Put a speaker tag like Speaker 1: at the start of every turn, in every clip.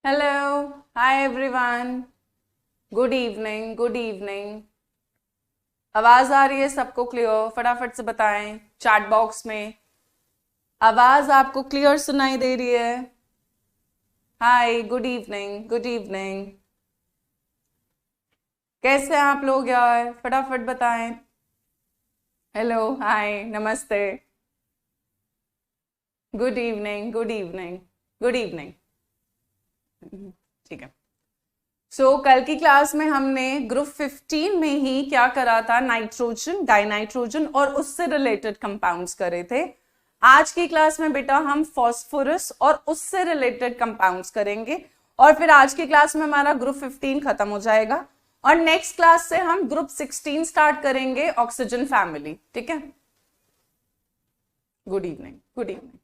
Speaker 1: Hello, hi everyone. Good evening, good evening. आवाज आ रही है सबको क्लियर? फटाफट से बताएं चैट बॉक्स में. आवाज आपको क्लियर सुनाई दे रही है? हाय, गुड इवनिंग, गुड इवनिंग. कैसे हैं आप लोग यार? फटाफट बताएं. हेलो, हाय, नमस्ते. Good evening, good evening, good evening. ठीक है. कल की क्लास में हमने ग्रुप 15 में ही क्या करा था? नाइट्रोजन, डाइनाइट्रोजन और उससे रिलेटेड कंपाउंड्स करे थे. आज की क्लास में बेटा हम फॉस्फोरस और उससे रिलेटेड कंपाउंड्स करेंगे और फिर आज की क्लास में हमारा ग्रुप 15 खत्म हो जाएगा और नेक्स्ट क्लास से हम ग्रुप 16 स्टार्ट करेंगे, ऑक्सीजन फैमिली. ठीक है. Good evening, good evening.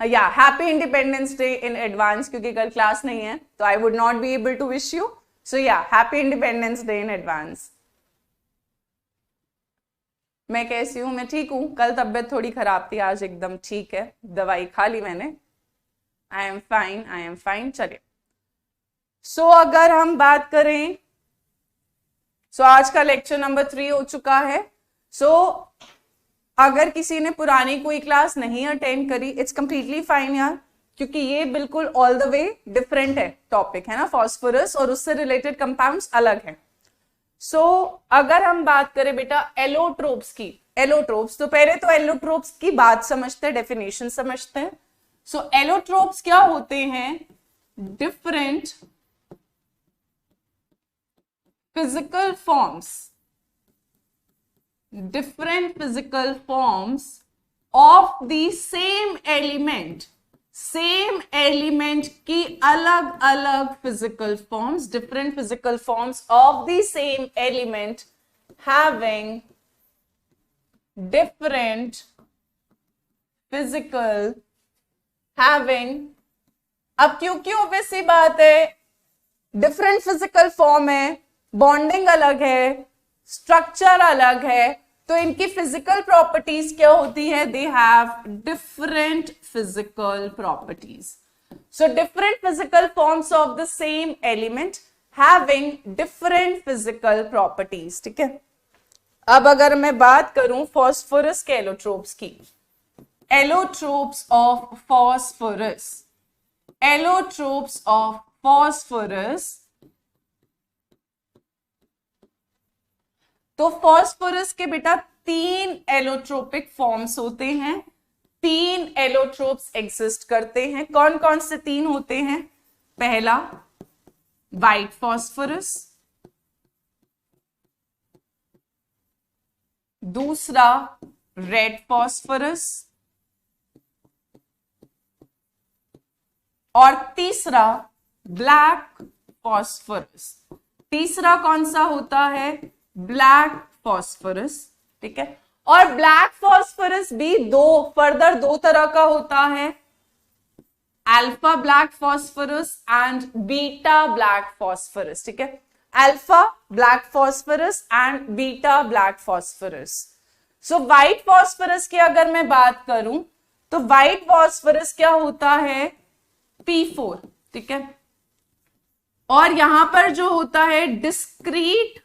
Speaker 1: या happy independence day in advance, क्योंकि कल क्लास नहीं है तो I would not be able to wish you. So yeah, happy Independence Day in advance. मैं कैसी हूं? मैं ठीक हूं. कल तबीयत थोड़ी खराब थी, आज एकदम ठीक है. दवाई खा ली मैंने. I am fine, I am fine. चलिए. अगर हम बात करें, आज का लेक्चर नंबर 3 हो चुका है. अगर किसी ने पुरानी कोई क्लास नहीं अटेंड करी, इट्स कंप्लीटली फाइन यार, क्योंकि ये बिल्कुल ऑल द वे डिफरेंट है टॉपिक, है ना. फॉस्फोरस और उससे रिलेटेड कंपाउंड्स अलग हैं. अगर हम बात करें बेटा एलोट्रोप्स की, एलोट्रोप्स, तो पहले तो एलोट्रोप्स की बात समझते हैं, डेफिनेशन समझते हैं. एलोट्रोप्स क्या होते हैं? Different physical forms, different physical forms of the same element, same element की अलग अलग physical forms, different physical forms of the same element having different physical having. अब क्योंकि ऑब्वियस सी बात है, डिफरेंट फिजिकल फॉर्म है, बॉन्डिंग अलग है, स्ट्रक्चर अलग है, तो इनकी फिजिकल प्रॉपर्टीज क्या होती है? They have different physical properties. Different physical forms of the same element having different physical properties. ठीक है. अब अगर मैं बात करूं फॉस्फोरस के एलोट्रोप्स की, allotropes of phosphorus, allotropes of phosphorus, तो फॉस्फोरस के बेटा 3 एलोट्रोपिक फॉर्म्स होते हैं, 3 एलोट्रोप्स एग्जिस्ट करते हैं. कौन कौन से 3 होते हैं? पहला व्हाइट फॉस्फोरस, दूसरा रेड फॉस्फोरस और तीसरा ब्लैक फॉस्फोरस. तीसरा कौन सा होता है? Black phosphorus. ठीक है. और ब्लैक फॉस्फोरस भी फर्दर दो तरह का होता है, alpha black phosphorus and beta black phosphorus. ठीक है. Alpha black phosphorus and beta black phosphorus. White phosphorus की अगर मैं बात करूं तो व्हाइट फॉस्फोरस क्या होता है? P4. ठीक है. और यहां पर जो होता है डिस्क्रीट,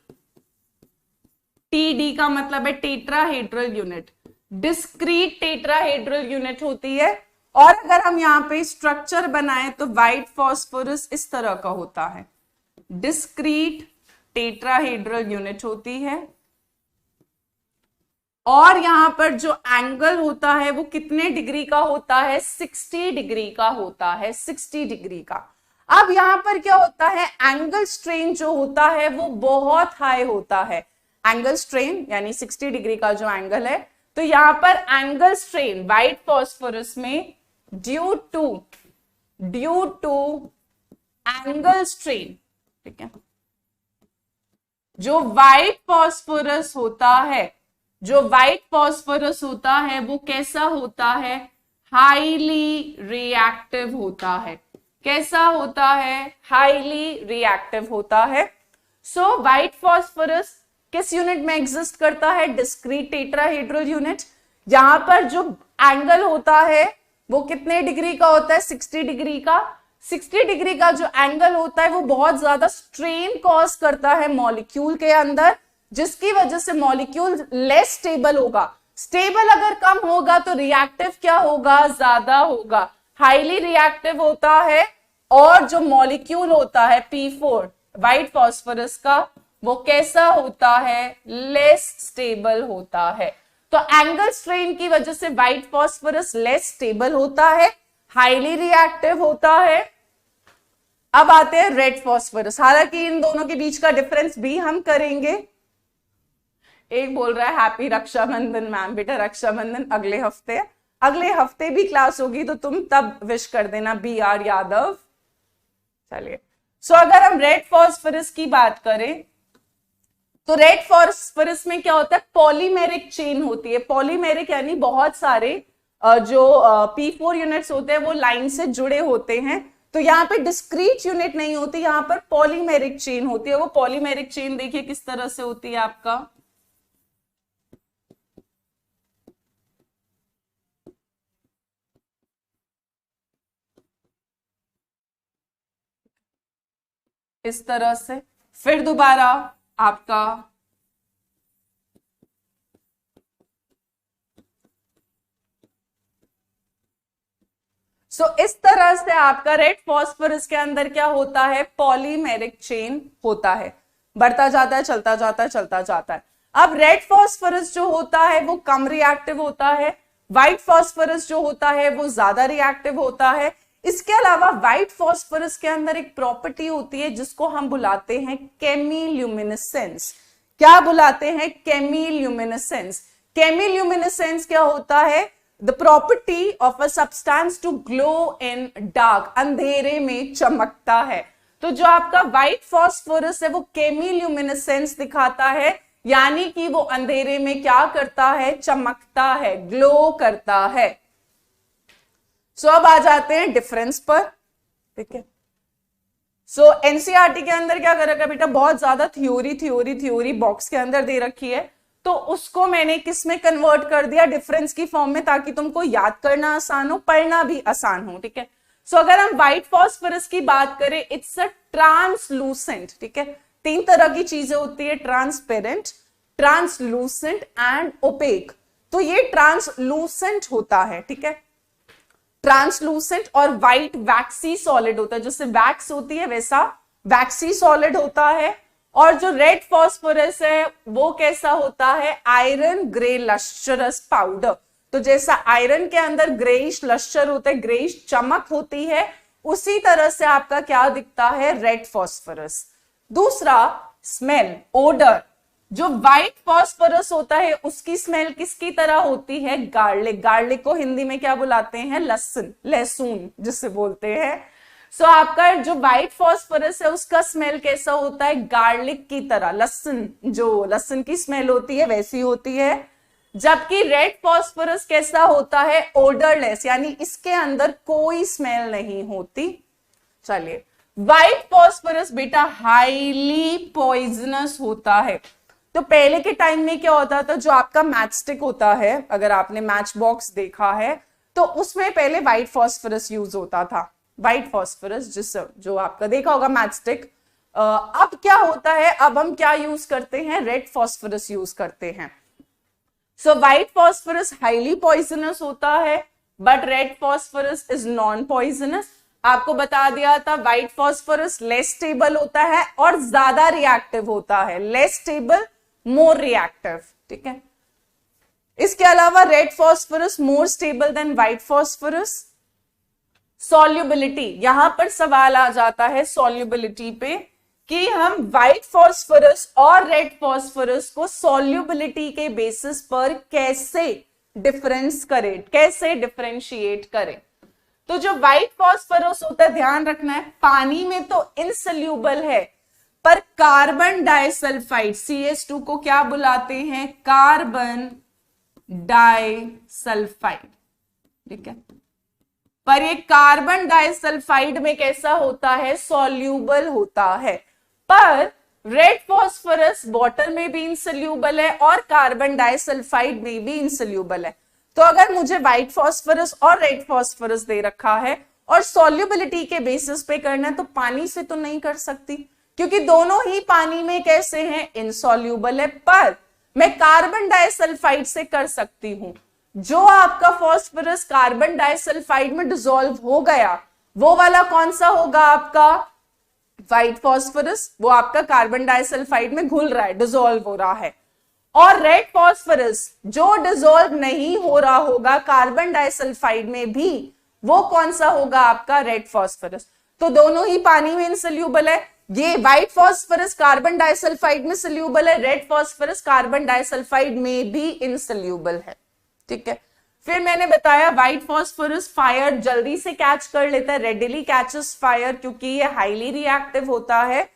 Speaker 1: TD का मतलब है tetrahedral unit, discrete tetrahedral unit होती है. और अगर हम यहां पे स्ट्रक्चर बनाए तो व्हाइट फॉस्फोरस इस तरह का होता है, डिस्क्रीट टेट्राहेड्रल यूनिट होती है. और यहां पर जो एंगल होता है वो कितने डिग्री का होता है? 60 डिग्री का होता है, 60 डिग्री का. अब यहां पर क्या होता है? एंगल स्ट्रेन जो होता है वो बहुत हाई होता है. एंगल स्ट्रेन यानी 60 डिग्री का जो एंगल है, तो यहां पर एंगल स्ट्रेन व्हाइट फॉस्फोरस में ड्यू टू एंगल स्ट्रेन. ठीक है. जो व्हाइट फॉस्फोरस होता है, जो व्हाइट फॉस्फोरस होता है वो कैसा होता है? हाईली रिएक्टिव होता है. कैसा होता है? हाईली रिएक्टिव होता है. व्हाइट फॉस्फोरस किस यूनिट में एग्जिस्ट करता है? Discrete tetrahedral unit. यहां पर जो एंगल होता है वो कितने डिग्री का होता है? 60 डिग्री का. 60 डिग्री का जो एंगल होता है वो बहुत ज्यादा स्ट्रेन कॉज करता है मॉलिक्यूल के अंदर, जिसकी वजह से मॉलिक्यूल लेस स्टेबल होगा। स्टेबल अगर कम होगा तो रिएक्टिव क्या होगा, ज्यादा होगा, हाईली रिएक्टिव होता है। और जो मॉलिक्यूल होता है P4 व्हाइट फास्फोरस का, वो कैसा होता है, लेस स्टेबल होता है। तो एंगल स्ट्रेन की वजह से व्हाइट फास्फोरस लेस स्टेबल होता है, हाईली रिएक्टिव होता है। अब आते हैं रेड फास्फोरस। हालांकि इन दोनों के बीच का डिफरेंस भी हम करेंगे। एक बोल रहा है हैप्पी रक्षाबंधन मैम। बेटा रक्षाबंधन अगले हफ्ते भी क्लास होगी तो तुम तब विश कर देना, BR यादव। चलिए, सो अगर हम रेड फास्फोरस की बात करें तो रेड फास्फोरस में क्या होता है, पॉलीमेरिक चेन होती है। पॉलीमेरिक यानी बहुत सारे जो P4 यूनिट्स होते हैं वो लाइन से जुड़े होते हैं। तो यहाँ पे डिस्क्रीट यूनिट नहीं होती, यहाँ पर पॉलीमेरिक चेन होती है। वो पॉलीमेरिक चेन देखिए किस तरह से होती है आपका, इस तरह से। फिर दोबारा आपका इस तरह से आपका रेड फास्फोरस के अंदर क्या होता है, पॉलीमेरिक चेन होता है, बढ़ता जाता है, चलता जाता है, चलता जाता है। अब रेड फास्फोरस जो होता है वो कम रिएक्टिव होता है, व्हाइट फास्फोरस जो होता है वो ज्यादा रिएक्टिव होता है। इसके अलावा व्हाइट फास्फोरस के अंदर एक प्रॉपर्टी होती है जिसको हम बुलाते हैं केमिल्यूमिनेसेंस। क्या बुलाते हैं, केमिल्यूमिनेसेंस। केमिल्यूमिनेसेंस क्या होता है, the property of a substance to glow in dark, अंधेरे में चमकता है। तो जो आपका व्हाइट फास्फोरस है वो केमिल्यूमिनेसेंस दिखाता है, यानी कि वो अंधेरे में क्या करता है, चमकता है, ग्लो करता है। अब आ जाते हैं डिफरेंस पर, ठीक है। एनसीईआरटी के अंदर क्या कर रखा है बेटा, बहुत ज्यादा थ्योरी बॉक्स के अंदर दे रखी है, तो उसको मैंने किस में कन्वर्ट कर दिया, डिफरेंस की फॉर्म में, ताकि तुमको याद करना आसान हो, पढ़ना भी आसान हो, ठीक है। अगर हम व्हाइट फास्फोरस की बात करें, इट्स अ ट्रांसलूसेंट, ठीक है। 3 तरह की चीजें होती है, ट्रांसपेरेंट, ट्रांसलूसेंट एंड ओपेक। तो ये ट्रांसलूसेंट होता है, ठीक है, ट्रांसलूसेंट। और व्हाइट वैक्सी सॉलिड होता है, जैसे वैक्स होती है वैसा वैक्सी सॉलिड होता है। और जो रेड फास्फोरस है वो कैसा होता है, आयरन ग्रे लस्टरस पाउडर। तो जैसा आयरन के अंदर ग्रेइश लस्टर होता है, ग्रेइश चमक होती है, उसी तरह से आपका क्या दिखता है, रेड फास्फोरस। दूसरा, स्मेल, ओडर। जो व्हाइट फास्फोरस होता है उसकी स्मेल किसकी तरह होती है, गार्लिक। गार्लिक को हिंदी में क्या बुलाते हैं, लहसुन, लहसुन जिसे बोलते हैं। आपका जो व्हाइट फास्फोरस है उसका स्मेल कैसा होता है, गार्लिक की तरह, लहसुन, जो लहसुन की स्मेल होती है वैसी होती है। जबकि रेड फास्फोरस कैसा होता है, ओडरलेस, यानी इसके अंदर कोई स्मेल नहीं होती। चलिए, व्हाइट फास्फोरस बेटा हाईली पॉइजनस होता है। तो पहले के टाइम में क्या होता था, जो आपका मैच स्टिक होता है, अगर आपने मैच बॉक्स देखा है तो उसमें पहले व्हाइट फास्फोरस यूज होता था, व्हाइट फास्फोरस जो आपका देखा होगा मैच स्टिक। अब क्या होता है, अब हम क्या यूज करते हैं, रेड फास्फोरस यूज करते हैं। व्हाइट फास्फोरस हाईली पॉइजनस होता है, but red phosphorus is non poisonous. आपको बता दिया था व्हाइट फास्फोरस लेस स्टेबल होता है और ज्यादा रिएक्टिव होता है, लेस स्टेबल मोर रिएक्टिव, ठीक है। इसके अलावा red phosphorus more stable then white phosphorus. Solubility, यहां पर सवाल आ जाता है सॉल्युबिलिटी पे कि हम व्हाइट फास्फोरस और रेड फास्फोरस को सॉल्युबिलिटी के बेसिस पर कैसे डिफरेंस करें, कैसे डिफरेंशिएट करें। तो जो व्हाइट फास्फोरस होता है, ध्यान रखना है, पानी में तो इनसोल्यूबल है, पर कार्बन डाइसल्फाइड CH2 को क्या बुलाते हैं, कार्बन डाइसल्फाइड, ठीक है। पर ये कार्बन डाइसल्फाइड में कैसा होता है, सॉल्यूबल होता है। पर रेड फास्फोरस वाटर में भी इनसोल्यूबल है और कार्बन डाइसल्फाइड में भी इनसोल्यूबल है। तो अगर मुझे व्हाइट फास्फोरस और रेड फास्फोरस दे रखा है और सॉल्युबिलिटी के बेसिस पे करना है तो पानी से तो नहीं कर सकती, क्योंकि दोनों ही पानी में कैसे हैं, इनसॉल्युबल है। पर मैं कार्बन डाइसल्फाइड से कर सकती हूं। जो आपका फास्फोरस कार्बन डाइसल्फाइड में डिसॉल्व हो गया वो वाला कौन सा होगा आपका, व्हाइट फास्फोरस, वो आपका कार्बन डाइसल्फाइड में घुल रहा है, डिसॉल्व हो रहा है। और रेड फास्फोरस जो डिसॉल्व नहीं हो रहा होगा कार्बन डाइसल्फाइड में भी, वो कौन सा होगा आपका, रेड फास्फोरस। तो दोनों ही पानी में इनसोल्यूबल है। ये व्हाइट फास्फोरस कार्बन डाइसल्फाइड में सोल्यूबल है, रेड फास्फोरस कार्बन डाइसल्फाइड में भी इनसोल्यूबल है। ठीक है, फिर मैंने बताया व्हाइट फास्फोरस फायर जल्दी से कैच कर लेता है, रेडिली कैचेस फायर, क्योंकि ये हाईली रिएक्टिव होता है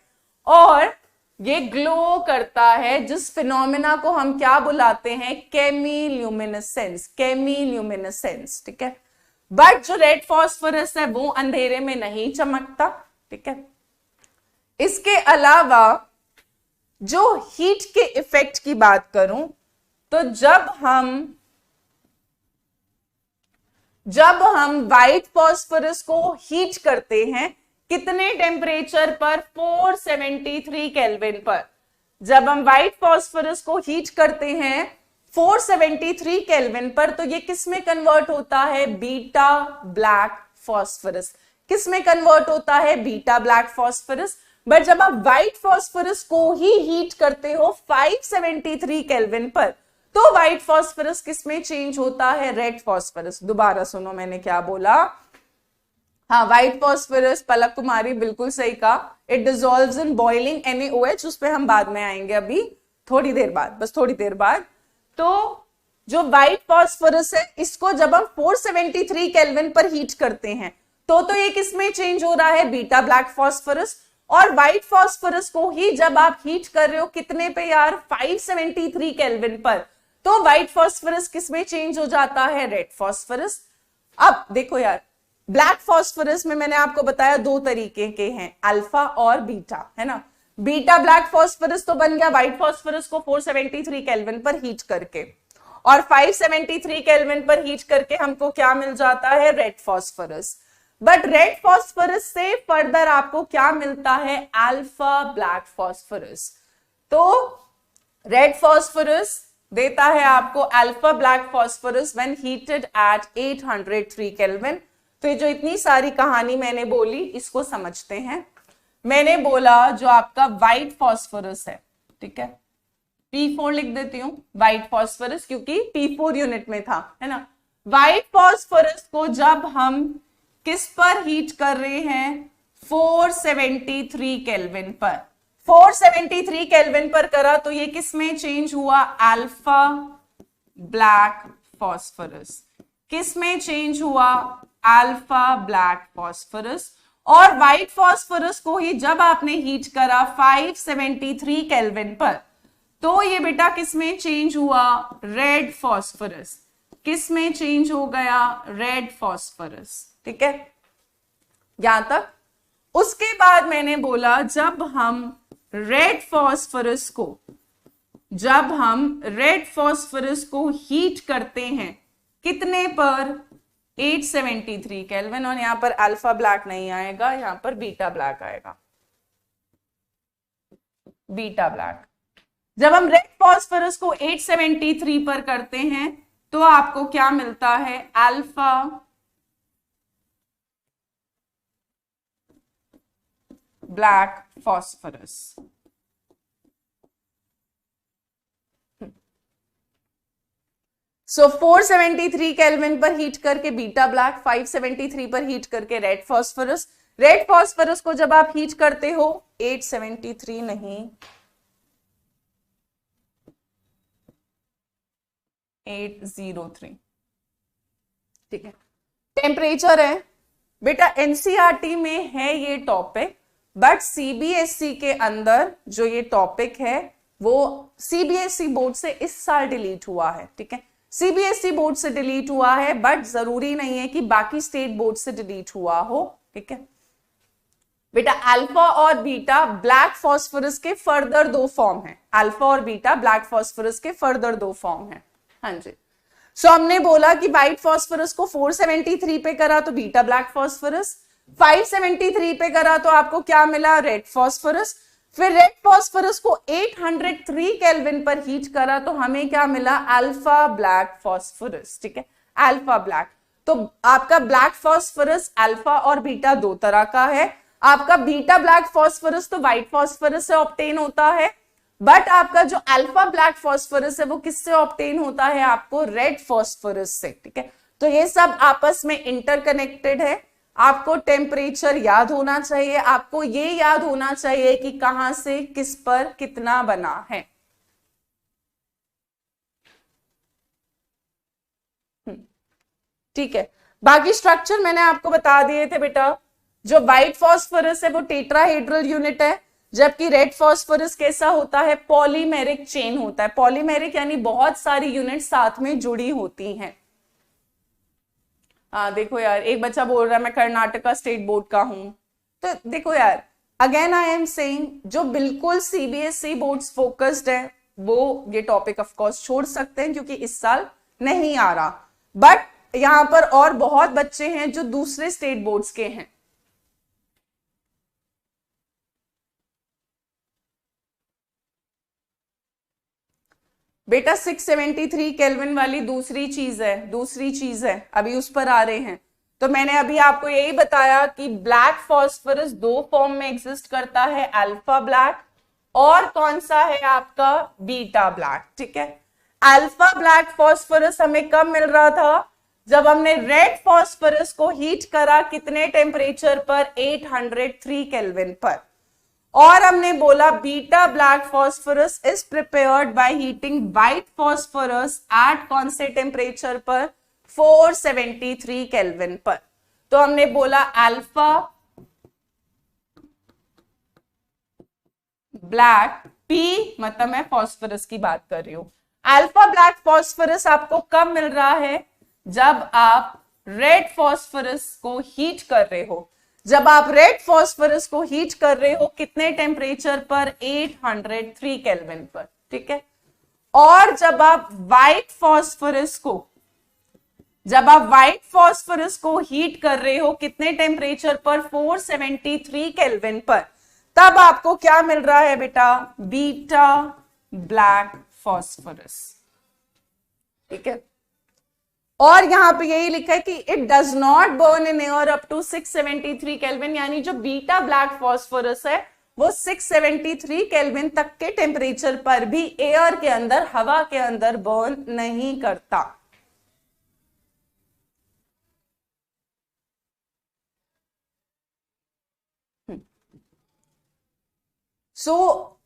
Speaker 1: और ये ग्लो करता है, जिस फिनोमेना को हम क्या बुलाते हैं, केमिल्यूमिनेसेंस, केमिल्यूमिनेसेंस। ठीक है, बट जो रेड फास्फोरस है वो अंधेरे में नहीं चमकता। ठीक है, इसके अलावा जो हीट के इफेक्ट की बात करूं तो जब हम व्हाइट फास्फोरस को हीट करते हैं कितने टेम्परेचर पर, 473 केल्विन पर। जब हम व्हाइट फास्फोरस को हीट करते हैं 473 केल्विन पर, तो ये किस में कन्वर्ट होता है, बीटा ब्लैक फास्फोरस। किस में कन्वर्ट होता है, बीटा ब्लैक फास्फोरस। बट जब आप व्हाइट फास्फोरस को ही हीट करते हो 573 केल्विन पर, तो व्हाइट फास्फोरस किस में चेंज होता है, रेड फास्फोरस। दोबारा सुनो मैंने क्या बोला, हाँ, व्हाइट फास्फोरस, पलक कुमारी बिल्कुल सही कहा, it dissolves in boiling NaOH, उस पर हम बाद में आएंगे, अभी थोड़ी देर बाद, बस थोड़ी देर बाद। तो जो व्हाइट फास्फोरस है इसको जब हम 473 केल्विन पर हीट करते हैं तो ये किस में चेंज हो रहा है, बीटा ब्लैक फास्फोरस। और व्हाइट फास्फोरस को ही जब आप हीट कर रहे हो कितने पे यार, 573 केल्विन पर, तो व्हाइट फास्फोरस किस में चेंज हो जाता है, रेड फास्फोरस। अब देखो यार, ब्लैक फास्फोरस में मैंने आपको बताया दो तरीके के हैं, अल्फा और बीटा, है ना। बीटा ब्लैक फास्फोरस तो बन गया व्हाइट फास्फोरस को 473 केल्विन पर हीट करके, और 573 केल्विन पर हीट करके हमको क्या मिल जाता है, red phosphorus. But red phosphorus से फर्दर आपको क्या मिलता है, अल्फा ब्लैक फास्फोरस। तो रेड फास्फोरस देता है आपको alpha black phosphorus when heated at 803 kelvin. तो ये जो इतनी सारी कहानी मैंने बोली इसको समझते हैं। मैंने बोला जो आपका व्हाइट फास्फोरस है, ठीक है, P4 लिख देती हूं, व्हाइट फास्फोरस, क्योंकि P4 यूनिट में था, है ना। व्हाइट फास्फोरस को जब हम किस पर हीट कर रहे हैं, 473 केल्विन पर, 473 केल्विन पर करा तो ये किस में चेंज हुआ, अल्फा ब्लैक फास्फोरस। किस में चेंज हुआ, अल्फा ब्लैक फास्फोरस। और व्हाइट फास्फोरस को ही जब आपने हीट करा 573 केल्विन पर, तो ये बेटा किस में चेंज हुआ, रेड फास्फोरस। किस में चेंज हो गया, रेड फास्फोरस। ठीक है, यहां तक। उसके बाद मैंने बोला जब हम रेड फास्फोरस को हीट करते हैं कितने पर, 873 केल्विन, और यहां पर अल्फा ब्लैक नहीं आएगा, यहां पर बीटा ब्लैक आएगा, बीटा ब्लैक। जब हम रेड फास्फोरस को 873 पर करते हैं तो आपको क्या मिलता है, अल्फा ब्लैक फास्फोरस। सो 473 केल्विन पर हीट करके बीटा ब्लैक, 573 पर हीट करके रेड फास्फोरस। रेड फास्फोरस को जब आप हीट करते हो 873 नहीं, 803, ठीक है। टेम्परेचर है बेटा, एनसीईआरटी में है ये टॉपिक, बट सीबीएसई के अंदर जो ये टॉपिक है वो सीबीएसई बोर्ड से इस साल डिलीट हुआ है। ठीक है, सीबीएसई बोर्ड से डिलीट हुआ है, बट जरूरी नहीं है कि बाकी स्टेट बोर्ड से डिलीट हुआ हो। ठीक है बेटा, अल्फा और बीटा ब्लैक फास्फोरस के फर्दर दो फॉर्म हैं, अल्फा और बीटा ब्लैक फास्फोरस के फर्दर दो फॉर्म हैं। हाँ जी, सो हमने बोला कि व्हाइट फॉस्फोरस को 473 पे करा तो बीटा ब्लैक फॉस्फोरस, 573 पे करा तो आपको क्या मिला, रेड फॉस्फोरस। फिर रेड फॉस्फोरस को 803 केल्विन पर हीट करा तो हमें क्या मिला, अल्फा ब्लैक फॉस्फोरस। ठीक है, अल्फा ब्लैक। तो आपका ब्लैक फॉस्फोरस अल्फा और बीटा दो तरह का है। आपका बीटा ब्लैक फॉस्फोरस तो व्हाइट फॉस्फोरस से ऑब्टेन होता है, बट आपका जो अल्फा ब्लैक फॉस्फोरस है वो किससे ऑब्टेन होता है, आपको रेड फॉस्फोरस से। ठीक है, तो ये सब आपस में इंटरकनेक्टेड है। आपको टेम्परेचर याद होना चाहिए, आपको ये याद होना चाहिए कि कहां से किस पर कितना बना है। ठीक है, बाकी स्ट्रक्चर मैंने आपको बता दिए थे बेटा। जो व्हाइट फॉस्फोरस है वो टेट्राहेड्रल यूनिट है, जबकि रेड फॉस्फोरस कैसा होता है, पॉलीमेरिक चेन होता है। पॉलीमेरिक यानी बहुत सारी यूनिट साथ में जुड़ी होती हैं। देखो यार, एक बच्चा बोल रहा है मैं कर्नाटका स्टेट बोर्ड का हूं, तो देखो यार, अगेन आई एम सेइंग, जो बिल्कुल सीबीएसई बोर्ड्स फोकस्ड है वो ये टॉपिक ऑफ कोर्स छोड़ सकते हैं क्योंकि इस साल नहीं आ रहा, बट यहां पर और बहुत बच्चे हैं जो दूसरे स्टेट बोर्ड्स के हैं। बेटा 673 केल्विन वाली दूसरी चीज है, अभी उस पर आ रहे हैं। तो मैंने अभी आपको यही बताया कि ब्लैक फॉस्फोरस दो फॉर्म में एग्जिस्ट करता है, अल्फा ब्लैक और कौन सा है आपका, बीटा ब्लैक। ठीक है, अल्फा ब्लैक फॉस्फोरस हमें कब मिल रहा था, जब हमने रेड फॉस्फोरस को हीट करा, कितने टेम्परेचर पर, 803 केल्विन पर। और हमने बोला beta black phosphorus is prepared by heating white phosphorus at कौन से टेम्परेचर पर, 473 केल्विन पर। तो हमने बोला अल्फा ब्लैक, पी मतलब मैं फॉस्फोरस की बात कर रही हूं, अल्फा ब्लैक फॉस्फोरस आपको कब मिल रहा है, जब आप रेड फॉस्फोरस को हीट कर रहे हो। जब आप रेड फॉस्फोरस को हीट कर रहे हो कितने टेम्परेचर पर, 803 केल्विन पर। ठीक है, और जब आप व्हाइट फॉस्फोरस को हीट कर रहे हो कितने टेम्परेचर पर, 473 केल्विन पर, तब आपको क्या मिल रहा है बेटा, बीटा ब्लैक फॉस्फोरस। ठीक है, और यहां पे यही लिखा है कि it does not burn in air up to 673 kelvin, यानी जो बीटा ब्लैक फॉस्फोरस है वो 673 केल्विन तक के टेम्परेचर पर भी एयर के अंदर, हवा के अंदर बर्न नहीं करता।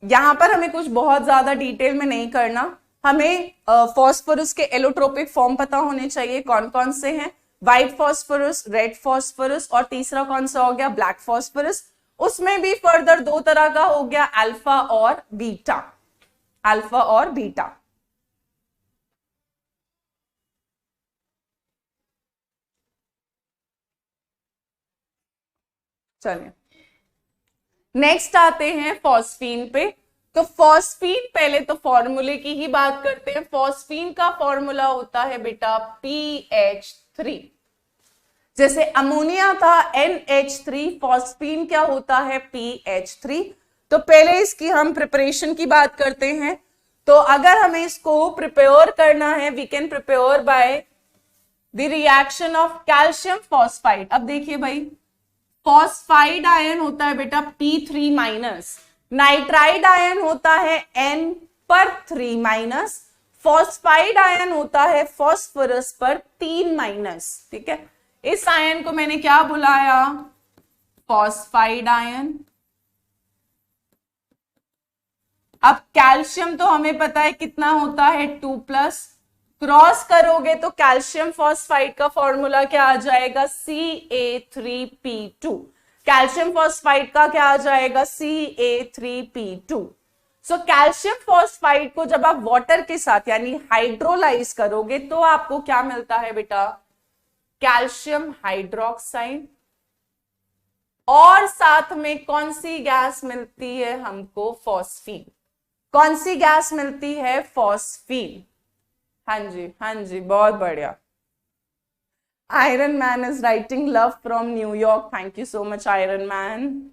Speaker 1: यहां पर हमें कुछ बहुत ज्यादा डिटेल में नहीं करना, हमें फॉस्फोरस के एलोट्रोपिक फॉर्म पता होने चाहिए, कौन कौन से हैं, व्हाइट फॉस्फोरस, रेड फॉस्फोरस, और तीसरा कौन सा हो गया, ब्लैक फॉस्फोरस। उसमें भी फर्दर दो तरह का हो गया, अल्फा और बीटा, अल्फा और बीटा। चलिए नेक्स्ट आते हैं फॉस्फीन पे। तो फॉस्फीन, पहले तो फॉर्मूले की ही बात करते हैं। फॉस्फीन का फॉर्मूला होता है बेटा PH3। जैसे अमोनिया था NH3, फॉस्फीन क्या होता है, PH3। तो पहले इसकी हम प्रिपरेशन की बात करते हैं। तो अगर हमें इसको प्रिपेयर करना है, we can prepare by the reaction of calcium phosphide. अब देखिए भाई, फॉस्फाइड आयन होता है बेटा P3 माइनस, नाइट्राइड आयन होता है N पर 3 माइनस, फॉस्फाइड आयन होता है फॉस्फोरस पर 3 माइनस। ठीक है, इस आयन को मैंने क्या बुलाया, फॉस्फाइड आयन। अब कैल्शियम तो हमें पता है कितना होता है, 2+, क्रॉस करोगे तो कैल्शियम फॉस्फाइड का फॉर्मूला क्या आ जाएगा, Ca3P2। कैल्शियम फॉस्फाइड का क्या आ जाएगा, Ca3P2। सो कैल्शियम फॉस्फाइड को जब आप वाटर के साथ यानी हाइड्रोलाइज करोगे तो आपको क्या मिलता है बेटा, कैल्शियम हाइड्रोक्साइड। और साथ में कौन सी गैस मिलती है हमको, फॉस्फीन। कौन सी गैस मिलती है, फॉस्फीन। हाँ जी, हाँ जी, बहुत बढ़िया। Iron man is writing love from New York, thank you so much iron man.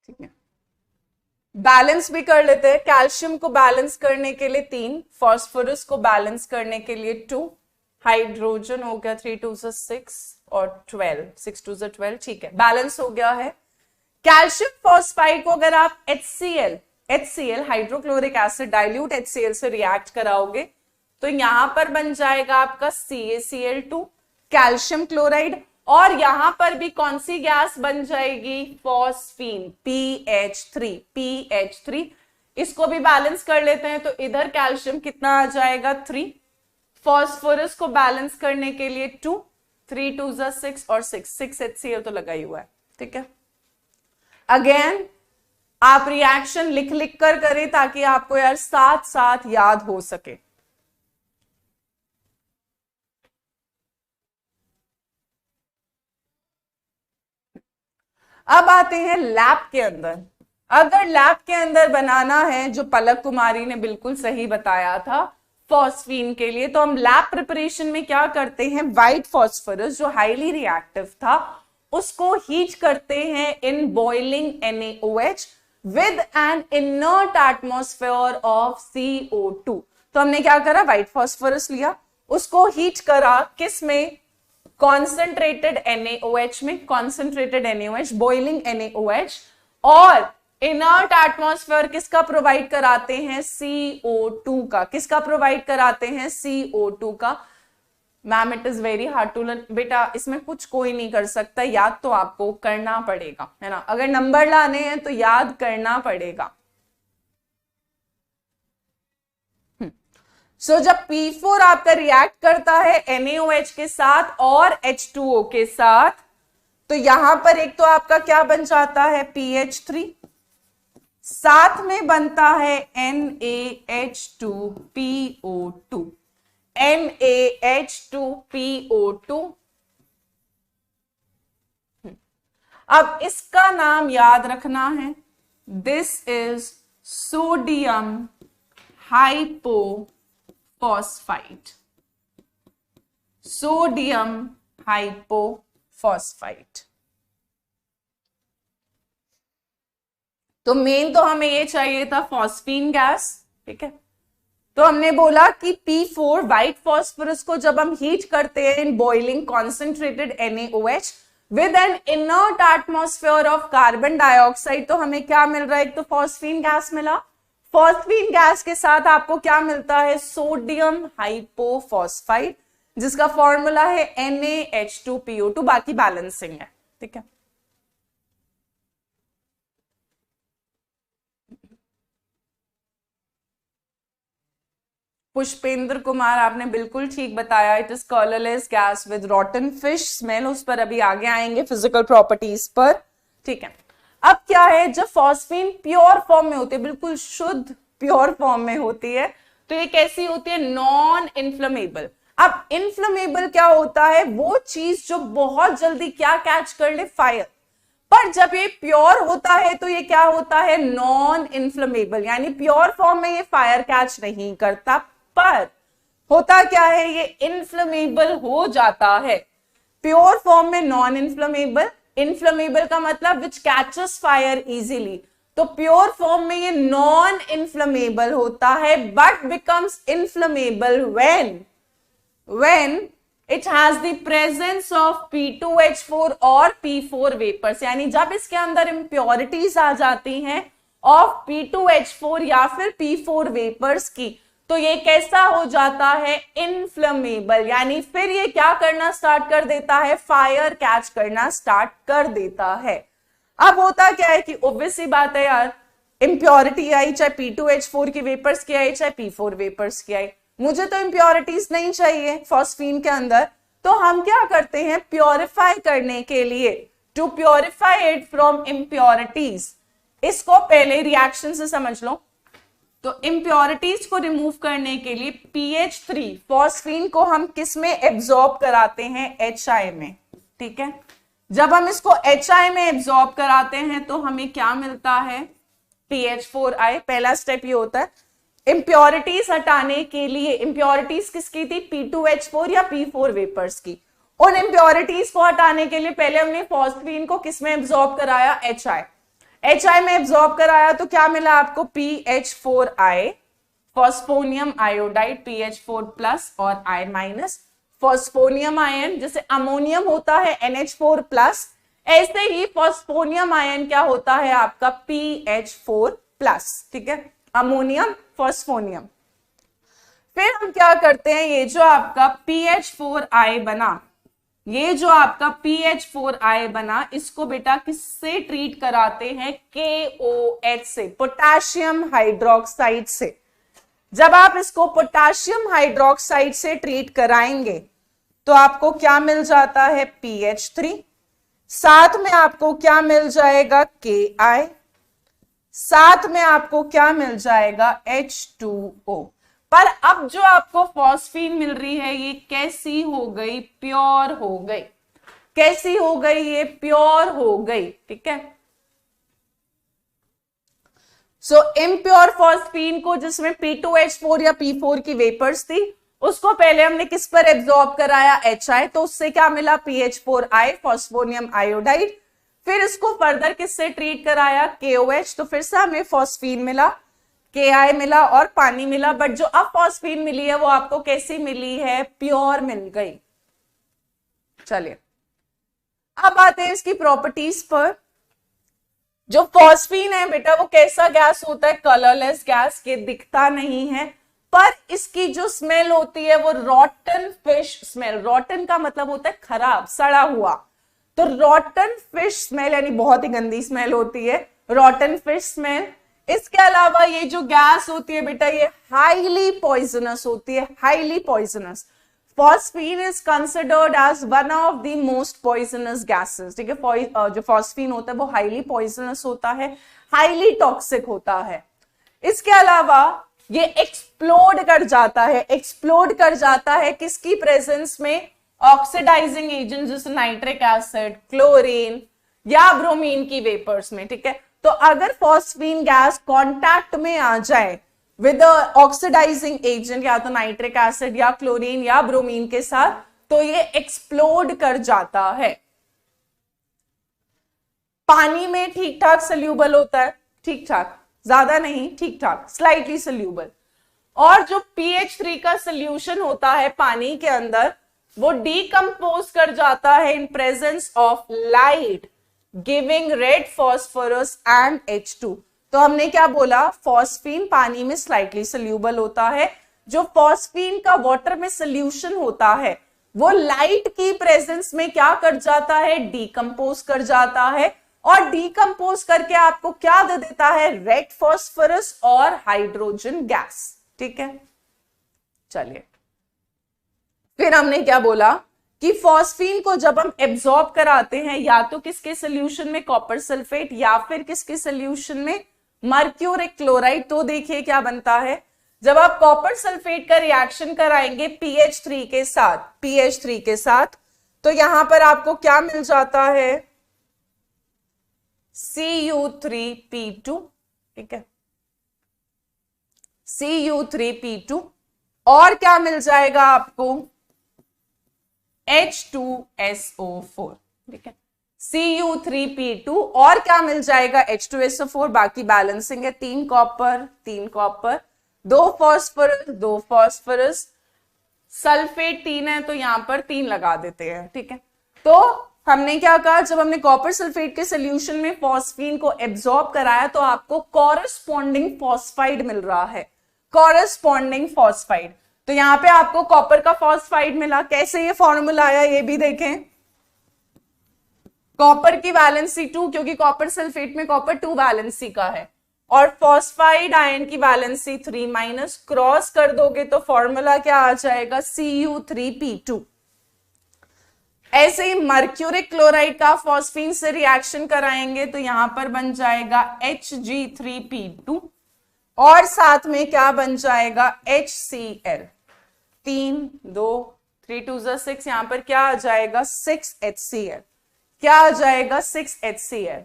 Speaker 1: ठीक है, बैलेंस भी कर लेते हैं। कैल्शियम को बैलेंस करने के लिए 3, फॉस्फोरस को बैलेंस करने के लिए 2, हाइड्रोजन हो गया 3 2 6 और 12, 6 2 12, ठीक है, बैलेंस हो गया है। कैल्शियम फॉस्फाइड को अगर आप HCl hydrochloric acid dilute HCl से रिएक्ट कराओगे तो यहां पर बन जाएगा आपका CaCl2 कैल्शियम क्लोराइड, और यहां पर भी कौन सी गैस बन जाएगी, फॉस्फीन PH3। इसको भी बैलेंस कर लेते हैं तो इधर कैल्शियम कितना आ जाएगा 3, फॉस्फोरस को बैलेंस करने के लिए 2, 3 2 6 और 6 HCl तो लगा ही हुआ है, ठीक है। अगेन आप रिएक्शन लिख लिख कर करें ताकि आपको यार साथ साथ याद हो सके। अब आते हैं लैब के अंदर। अगर लैब के अंदर बनाना है, जो पलक कुमारी ने बिल्कुल सही बताया था फॉस्फीन के लिए, तो हम लैब प्रिपरेशन में क्या करते हैं, व्हाइट फॉस्फोरस जो हाईली रिएक्टिव था उसको हीट करते हैं in boiling NaOH with N inert atmosphere of CO2। तो हमने क्या करा, व्हाइट फॉस्फोरस लिया, उसको हीट करा किस में, कॉन्सेंट्रेटेड NaOH में, कॉन्सेंट्रेटेड NaOH, बॉइलिंग NaOH, और इनर्ट एटमॉस्फेयर किसका प्रोवाइड कराते हैं, CO2 का। किसका प्रोवाइड कराते हैं, CO2 का। Ma'am it is very hard to learn, बेटा इसमें कुछ कोई नहीं कर सकता, याद तो आपको करना पड़ेगा, है ना। अगर नंबर लाने हैं तो याद करना पड़ेगा। सो जब P4 आपका रिएक्ट करता है NaOH के साथ और H2O के साथ, तो यहां पर एक तो आपका क्या बन जाता है, PH3, साथ में बनता है NaH2PO2, NaH2PO2। अब इसका नाम याद रखना है, दिस इज सोडियम हाइपोफॉस्फाइड, सोडियम हाइपोफॉस्फाइड। तो मेन तो हमें ये चाहिए था फॉस्फीन गैस, ठीक है। तो हमने बोला कि P4 व्हाइट फॉस्फोरस को जब हम हीट करते हैं in boiling concentrated NaOH with N inert atmosphere of carbon dioxide, तो हमें क्या मिल रहा है, एक तो फॉस्फीन गैस मिला, फॉस्फीन गैस के साथ आपको क्या मिलता है, सोडियम हाइपोफॉस्फाइड, जिसका फॉर्मूला है NaH2PO2, बाकी बैलेंसिंग है, ठीक है। पुष्पेंद्र कुमार आपने बिल्कुल ठीक बताया, it is colourless gas with रॉटन fish smell. उस पर अभी आगे आएंगे फिजिकल प्रॉपर्टीज पर, ठीक है। अब क्या है, जब फॉस्फीन प्योर फॉर्म में होती है, बिल्कुल शुद्ध प्योर फॉर्म में होती है, तो ये कैसी होती है, नॉन इन्फ्लेमेबल। अब इन्फ्लेमेबल क्या होता है, वो चीज जो बहुत जल्दी क्या कैच कर ले, फायर। पर जब ये प्योर होता है तो ये क्या होता है, नॉन इन्फ्लेमेबल, यानी प्योर फॉर्म में ये फायर कैच नहीं करता, पर होता क्या है, ये इन्फ्लेमेबल हो जाता है। प्योर फॉर्म में नॉन इन्फ्लेमेबल, इन्फ्लेमेबल का मतलब विच कैचेस फायर इजीली, तो प्योर फॉर्म में ये नॉन इन्फ्लेमेबल होता है, but becomes inflammable when it has the presence of P2H4 और P4 वेपर्स, यानी जब इसके अंदर इम्प्योरिटीज आ जाती हैं ऑफ P2H4 या फिर P4 वेपर्स की, तो ये कैसा हो जाता है, इन्फ्लेमेबल, यानी फिर ये क्या करना स्टार्ट कर देता है, फायर कैच करना स्टार्ट कर देता है। अब होता क्या है कि ऑब्वियस सी बात है यार, इम्प्योरिटी आई, चाहे P2H4 की वेपर्स की आई, चाहे P4 वेपर्स की आई, मुझे तो इम्प्योरिटीज नहीं चाहिए फॉस्फीन के अंदर, तो हम क्या करते हैं, प्योरीफाई करने के लिए, to purify it from impurities, इसको पहले रिएक्शन से समझ लो। तो इम्प्योरिटीज को रिमूव करने के लिए PH3 फॉस्फीन को हम किस में एब्जॉर्ब कराते हैं, HI में, ठीक है। जब हम इसको HI में एब्जॉर्ब कराते हैं तो हमें क्या मिलता है, PH4I। पहला स्टेप ये होता है इंप्योरिटीज हटाने के लिए। इंप्योरिटीज किसकी थी, P2H4 या P4 वेपर्स की। उन इंप्योरिटीज को हटाने के लिए पहले हमने फॉस्फीन को किसमें एब्जॉर्ब कराया, HI में एब्जॉर्ब कराया तो क्या मिला आपको, PH4I, phosphonium iodide PH4 plus और I माइनस, फॉस्फोनियम आयन, जैसे अमोनियम होता है NH4 प्लस, ऐसे ही फॉस्फोनियम आयन क्या होता है आपका PH4 प्लस, ठीक है, अमोनियम फॉस्फोनियम। फिर हम क्या करते हैं, ये जो आपका PH4I बना, ये जो आपका PH4I बना, इसको बेटा किससे ट्रीट कराते हैं, KOH से, पोटेशियम हाइड्रोक्साइड से। जब आप इसको पोटेशियम हाइड्रोक्साइड से ट्रीट कराएंगे तो आपको क्या मिल जाता है, PH3, साथ में आपको क्या मिल जाएगा, KI, साथ में आपको क्या मिल जाएगा, H2O। पर अब जो आपको फॉस्फीन मिल रही है ये कैसी हो गई, प्योर हो गई। कैसी हो गई, ये प्योर हो गई, ठीक है। सो इम्प्योर फॉस्फीन को, जिसमें P2H4 या P4 की वेपर्स थी, उसको पहले हमने किस पर एब्जॉर्ब कराया, HI, तो उससे क्या मिला, PH4I, फॉस्फोनियम आयोडाइड। फिर इसको फर्दर किससे ट्रीट कराया, KOH, तो फिर से हमें फॉस्फीन मिला, KI मिला और पानी मिला। बट जो अब फॉस्फीन मिली है वो आपको कैसी मिली है, प्योर मिल गई। चलिए अब आते हैं इसकी प्रॉपर्टीज पर। जो फॉस्फीन है बेटा वो कैसा गैस होता है, कलरलेस गैस, के दिखता नहीं है, पर इसकी जो स्मेल होती है वो रॉटन फिश स्मेल। रॉटन का मतलब होता है खराब, सड़ा हुआ, तो रॉटन फिश स्मेल यानी बहुत ही गंदी स्मेल होती है, रॉटन फिश स्मेल। इसके अलावा ये जो गैस होती है बेटा ये हाईली पॉइजनस होती है, highly poisonous. Phosphine is considered as one of the most poisonous gases, ठीक है। जो फॉस्फीन होता है वो हाईली पॉइजनस होता है, हाईली टॉक्सिक होता है। इसके अलावा ये एक्सप्लोड कर जाता है, एक्सप्लोड कर जाता है किसकी प्रेजेंस में, ऑक्सीडाइजिंग एजेंट जैसे नाइट्रिक एसिड, क्लोरीन या ब्रोमीन की वेपर्स में, ठीक है। तो अगर फॉस्फीन गैस कांटेक्ट में आ जाए विद ऑक्सीडाइजिंग एजेंट, या तो नाइट्रिक एसिड या क्लोरीन या ब्रोमीन के साथ, तो ये एक्सप्लोड कर जाता है। पानी में ठीक ठाक सोल्यूबल होता है, ठीक ठाक, ज्यादा नहीं, ठीक ठाक, स्लाइटली सोल्यूबल। और जो PH3 का सोल्यूशन होता है पानी के अंदर, वो डीकंपोज कर जाता है in presence of light, giving red phosphorus and H2। तो हमने क्या बोला, फॉस्फीन पानी में स्लाइटली सोल्यूबल होता है। जो फॉस्फीन का वाटर में सोल्यूशन होता है वो लाइट की प्रेजेंस में क्या कर जाता है, डीकंपोज कर जाता है, और डीकंपोज करके आपको क्या दे देता है, रेड फॉस्फोरस और हाइड्रोजन गैस, ठीक है। चलिए फिर हमने क्या बोला कि फॉस्फीन को जब हम एब्जॉर्ब कराते हैं या तो किसके सोल्यूशन में, कॉपर सल्फेट, या फिर किसके सोल्यूशन में, मर्क्यूरिक क्लोराइड, तो देखिए क्या बनता है। जब आप कॉपर सल्फेट का रिएक्शन कराएंगे PH3 के साथ, PH3 के साथ, तो यहां पर आपको क्या मिल जाता है, Cu3P2, ठीक है, Cu3P2, और क्या मिल जाएगा आपको, H2SO4, ठीक है, Cu3P2 और क्या मिल जाएगा, H2SO4। बाकी बैलेंसिंग है, 3 copper 3 copper, 2 phosphorus 2 phosphorus, sulphate 3 है तो यहां पर 3 लगा देते हैं, ठीक है। तो हमने क्या कहा, जब हमने कॉपर सल्फेट के सोल्यूशन में फॉस्फीन को एब्जॉर्ब कराया तो आपको कॉरेस्पॉन्डिंग फॉस्फाइड मिल रहा है, कॉरेस्पॉन्डिंग फॉस्फाइड। तो यहां पे आपको कॉपर का फॉस्फाइड मिला। कैसे ये फॉर्मूला आया ये भी देखें। कॉपर की वैलेंसी 2, क्योंकि कॉपर सल्फेट में कॉपर 2 वैलेंसी का है, और फॉस्फाइड आयन की वैलेंसी 3 माइनस, क्रॉस कर दोगे तो फॉर्मूला क्या आ जाएगा, Cu3P2। ऐसे ही मर्क्यूरिक क्लोराइड का फॉस्फीन से रिएक्शन कराएंगे तो यहां पर बन जाएगा Hg3P2, और साथ में क्या बन जाएगा, HCl, 3 2 3 2 6, यहां पर क्या आ जाएगा, 6 HCl। क्या आ जाएगा 6HCl।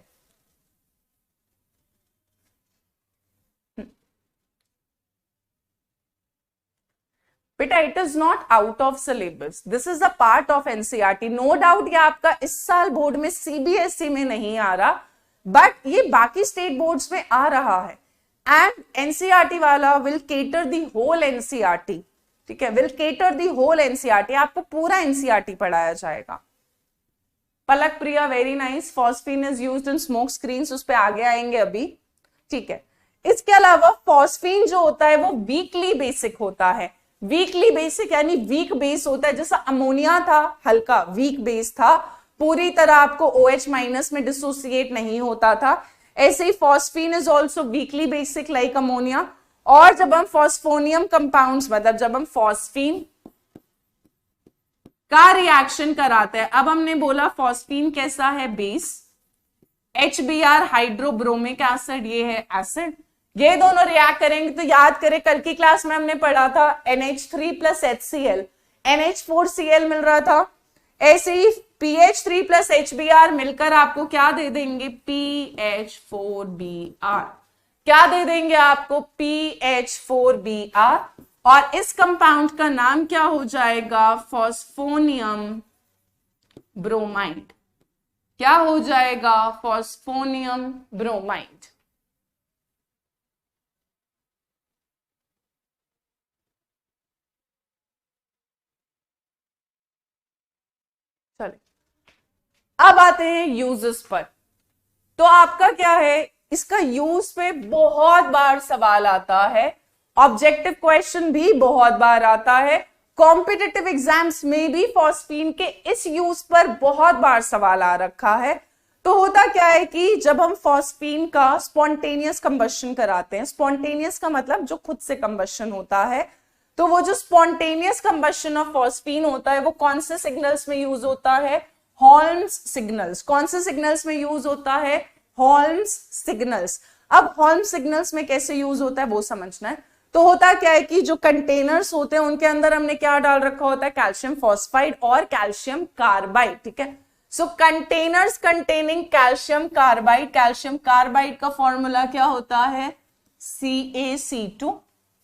Speaker 1: बेटा it is not out of syllabus, this is a part of NCERT. No doubt ये आपका इस साल बोर्ड में सीबीएसई में नहीं आ रहा, बट ये बाकी स्टेट बोर्ड्स में आ रहा है। एंड एनसीईआरटी वाला will cater the whole NCERT, ठीक है, will cater the whole NCERT, आपको पूरा एनसीईआरटी पढ़ाया जाएगा। Palak Priya very nice. Phosphine is used in smoke screens, उस पे आगे आएंगे अभी, ठीक है। इसके अलावा फॉस्फीन जो होता है वो वीकली बेसिक होता है। वीकली बेसिक यानी वीक बेस होता है, जैसा अमोनिया था हल्का वीक बेस था, पूरी तरह आपको OH माइनस में डिसोसिएट नहीं होता था, ऐसे ही phosphine is also weakly basic like ammonia. और जब हम फॉस्फोनियम कंपाउंड्स, मतलब जब हम फॉस्फीन का रिएक्शन कराते हैं, अब हमने बोला फॉस्फीन कैसा है बेस, HBr हाइड्रोब्रोमिक एसिड, ये है एसिड, ये दोनों रिएक्ट करेंगे तो याद करें कल की क्लास में हमने पढ़ा था NH3 प्लस HCl, NH4Cl मिल रहा था। ऐसे ही PH3 प्लस HBr मिलकर आपको क्या दे देंगे, PH4Br, क्या दे देंगे आपको, PH4Br। और इस कंपाउंड का नाम क्या हो जाएगा, फॉस्फोनियम ब्रोमाइड। क्या हो जाएगा, फॉस्फोनियम ब्रोमाइड। चले अब आते हैं यूजेस पर। तो आपका क्या है, इसका यूज पे बहुत बार सवाल आता है, ऑब्जेक्टिव क्वेश्चन भी बहुत बार आता है, कॉम्पिटिटिव एग्जाम्स में भी फॉस्फीन के इस यूज पर बहुत बार सवाल आ रखा है। तो होता क्या है कि जब हम फॉस्फीन का स्पॉन्टेनियस कंबशन कराते हैं, स्पॉन्टेनियस का मतलब जो खुद से कंबशन होता है, तो वो जो स्पॉन्टेनियस कंबशन ऑफ फॉस्फीन होता है वो कौन से सिग्नल्स में यूज होता है, हॉल्म्स सिग्नल्स। कौन से सिग्नल्स में यूज होता है, हॉल्म्स सिग्नल्स। अब हॉल्म्स सिग्नल्स में कैसे यूज होता है वो समझना है। तो होता क्या है कि जो कंटेनर्स होते हैं उनके अंदर हमने क्या डाल रखा होता है, कैल्शियम फॉस्फाइड और कैल्शियम कार्बाइड, ठीक है। So containers containing calcium carbide, calcium carbide का फॉर्मूला क्या होता है, CaC2,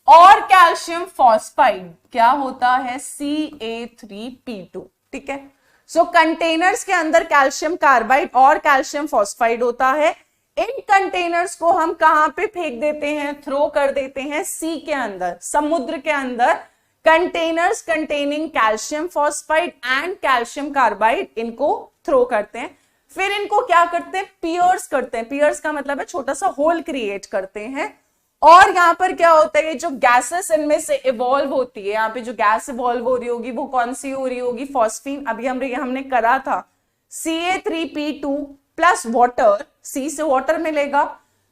Speaker 1: और कैल्शियम फॉस्फाइड क्या होता है, Ca3P2, ठीक है। सो कंटेनर्स के अंदर कैल्शियम कार्बाइड और कैल्शियम फॉस्फाइड होता है। इन कंटेनर्स को हम कहां पे फेंक देते हैं, थ्रो कर देते हैं सी के अंदर, समुद्र के अंदर। Containers containing calcium phosphide and calcium carbide, इनको थ्रो करते हैं। फिर इनको क्या करते हैं, पियर्स करते हैं। पियर्स का मतलब है छोटा सा होल क्रिएट करते हैं। और यहाँ पर क्या होता है, जो गैसेस इनमें से इवॉल्व होती है, यहाँ पे जो गैस इवॉल्व हो रही होगी वो कौन सी हो रही होगी, फॉस्फीन। अभी हमने करा था Ca3P2 प्लस वाटर, सी से वाटर मिलेगा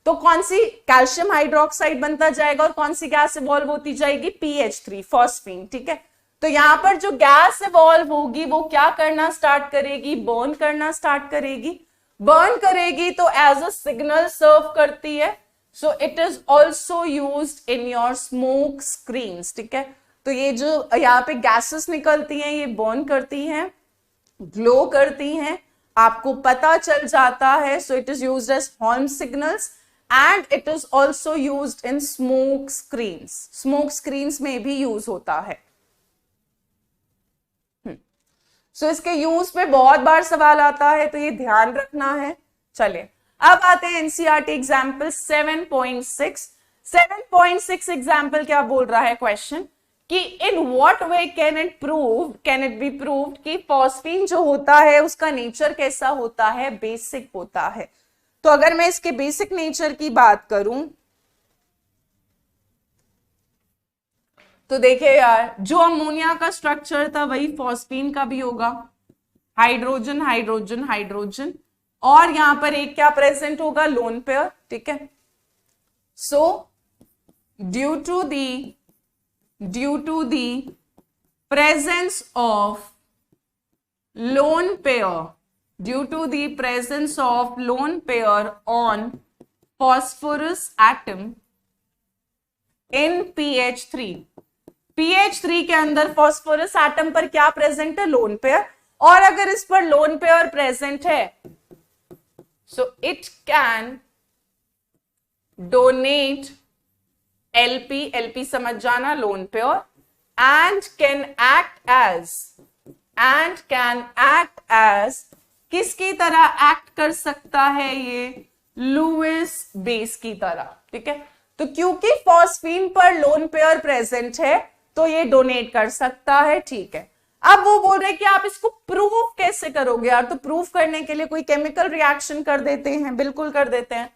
Speaker 1: तो कौन सी, कैल्शियम हाइड्रोक्साइड बनता जाएगा और कौन सी गैस इवॉल्व होती जाएगी, PH3 फॉस्फीन, ठीक है। तो यहाँ पर जो गैस इवॉल्व होगी वो क्या करना स्टार्ट करेगी, बर्न करना स्टार्ट करेगी। बर्न करेगी तो एज अ सिग्नल सर्व करती है। So it is also used in your smoke screens, ठीक है। तो ये जो यहाँ पे गैसेस निकलती हैं ये बर्न करती हैं, ग्लो करती हैं, आपको पता चल जाता है। So it is used as Holme's signals and it is also used in smoke screens. Smoke screens में भी यूज होता है। सो इसके यूज पे बहुत बार सवाल आता है तो ये ध्यान रखना है। चलिए अब आते हैं एनसीईआरटी एग्जाम्पल 7.6। 7.6 एग्जाम्पल क्या बोल रहा है क्वेश्चन कि in what way can it be proved कि फॉस्फीन जो होता है उसका नेचर कैसा होता है, बेसिक होता है। तो अगर मैं इसके बेसिक नेचर की बात करूं तो देखिए यार, जो अमोनिया का स्ट्रक्चर था वही फॉस्फीन का भी होगा, हाइड्रोजन हाइड्रोजन हाइड्रोजन, और यहां पर एक क्या प्रेजेंट होगा, लोन पेयर, ठीक है। So due to the presence of lone pair on phosphorus atom in PH3 के अंदर फॉस्फोरस एटम पर क्या प्रेजेंट है, लोन पेयर। और अगर इस पर लोन पेयर प्रेजेंट है so it can donate LP, LP समझ जाना lone pair, and can act as किसकी तरह एक्ट कर सकता है ये, लुइस बेस की तरह, ठीक है। तो क्योंकि फॉस्फीन पर लोन पेयर प्रेजेंट है तो ये डोनेट कर सकता है, ठीक है। अब वो बोल रहे कि आप इसको प्रूव कैसे करोगे यार, तो प्रूव करने के लिए कोई केमिकल रिएक्शन कर देते हैं, बिल्कुल कर देते हैं।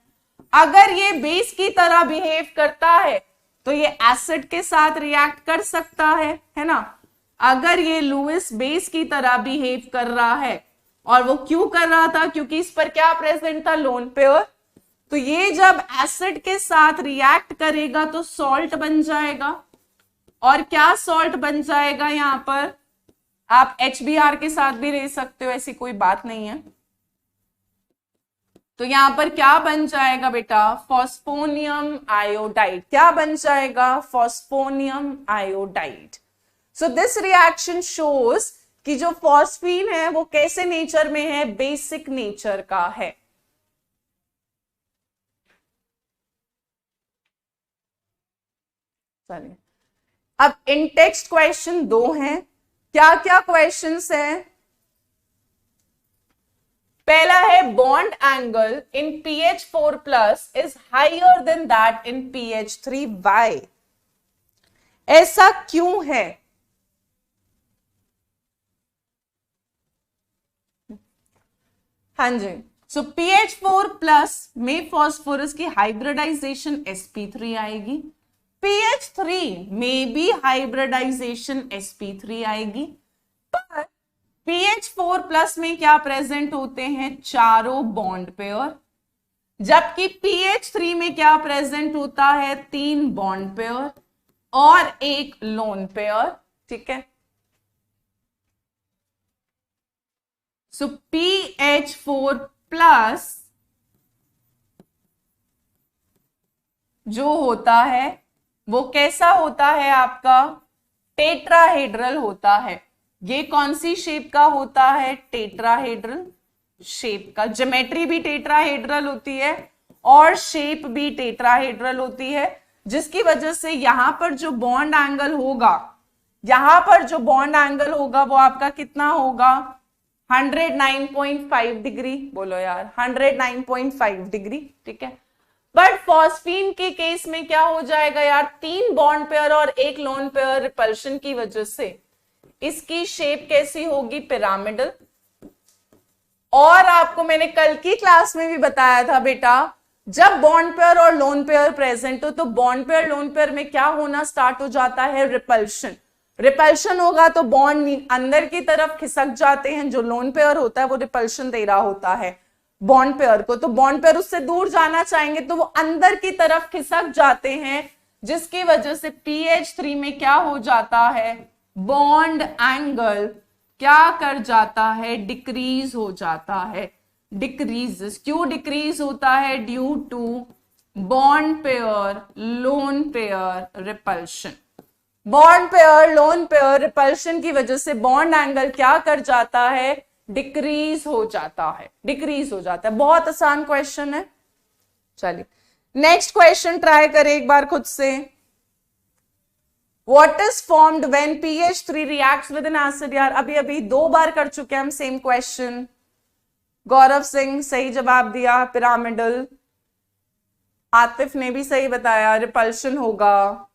Speaker 1: अगर ये बेस की तरह बिहेव करता है तो ये एसिड के साथ रिएक्ट कर सकता है ना। अगर ये लुइस बेस की तरह बिहेव कर रहा है, और वो क्यों कर रहा था, क्योंकि इस पर क्या प्रेजेंट था, लोन पेयर। तो ये जब एसिड के साथ रिएक्ट करेगा तो सॉल्ट बन जाएगा, और क्या सॉल्ट बन जाएगा, यहां पर आप HBr के साथ भी ले सकते हो, ऐसी कोई बात नहीं है। तो यहां पर क्या बन जाएगा बेटा, फॉस्फोनियम आयोडाइड। क्या बन जाएगा, phosphonium iodide. So this reaction shows कि जो फॉस्फीन है वो कैसे नेचर में है, बेसिक नेचर का है। चलिए अब इन टेक्स्ट क्वेश्चन 2 हैं। क्या क्या क्वेश्चंस हैं, पहला है bond angle in pH4+ is higher than that in pH3, why, ऐसा क्यों है। हाँ जी, सो pH4+ में फॉस्फोरस की हाइब्रिडाइजेशन sp3 आएगी, pH3 में भी हाइब्रिडाइजेशन sp3 आएगी, पर pH4+ में क्या प्रेजेंट होते हैं, चारों बॉन्ड पेयर, जबकि pH3 में क्या प्रेजेंट होता है, 3 बॉन्ड पेयर और 1 लोन पेयर, ठीक है। सो pH4+ जो होता है वो कैसा होता है आपका, टेट्राहेड्रल होता है। ये कौन सी शेप का होता है, टेट्राहेड्रल शेप का। ज्योमेट्री भी टेट्राहेड्रल होती है और शेप भी टेट्राहेड्रल होती है, जिसकी वजह से यहां पर जो बॉन्ड एंगल होगा, यहां पर जो बॉन्ड एंगल होगा वो आपका कितना होगा, 109.5 डिग्री। बोलो यार 109.5 डिग्री, ठीक है। बट फॉस्फीन के केस में क्या हो जाएगा यार, 3 बॉन्ड पेयर और 1 लोन पेयर रिपल्शन की वजह से इसकी शेप कैसी होगी, पिरामिडल। और आपको मैंने कल की क्लास में भी बताया था बेटा, जब बॉन्ड पेयर और लोन पेयर प्रेजेंट हो तो बॉन्ड पेयर लोन पेयर में क्या होना स्टार्ट हो जाता है, रिपल्शन। रिपल्शन होगा तो बॉन्ड अंदर की तरफ खिसक जाते हैं, जो लोन पेयर होता है वो रिपल्शन दे रहा होता है बॉन्ड पेयर को, तो बॉन्ड पेयर उससे दूर जाना चाहेंगे तो वो अंदर की तरफ खिसक जाते हैं, जिसकी वजह से pH3 में क्या हो जाता है, बॉन्ड एंगल क्या कर जाता है, डिक्रीज हो जाता है, डिक्रीजेस। क्यों डिक्रीज होता है, due to bond pair lone pair repulsion. Bond pair lone pair repulsion की वजह से बॉन्ड एंगल क्या कर जाता है, डिक्रीज हो जाता है, डिक्रीज हो जाता है। बहुत आसान क्वेश्चन है। चलिए नेक्स्ट क्वेश्चन ट्राई करें एक बार खुद से। What is formed when pH3 reacts with an acid? यार अभी अभी 2 बार कर चुके हैं हम सेम क्वेश्चन। गौरव सिंह सही जवाब दिया, पिरामिडल। आतिफ ने भी सही बताया, रिपल्शन होगा।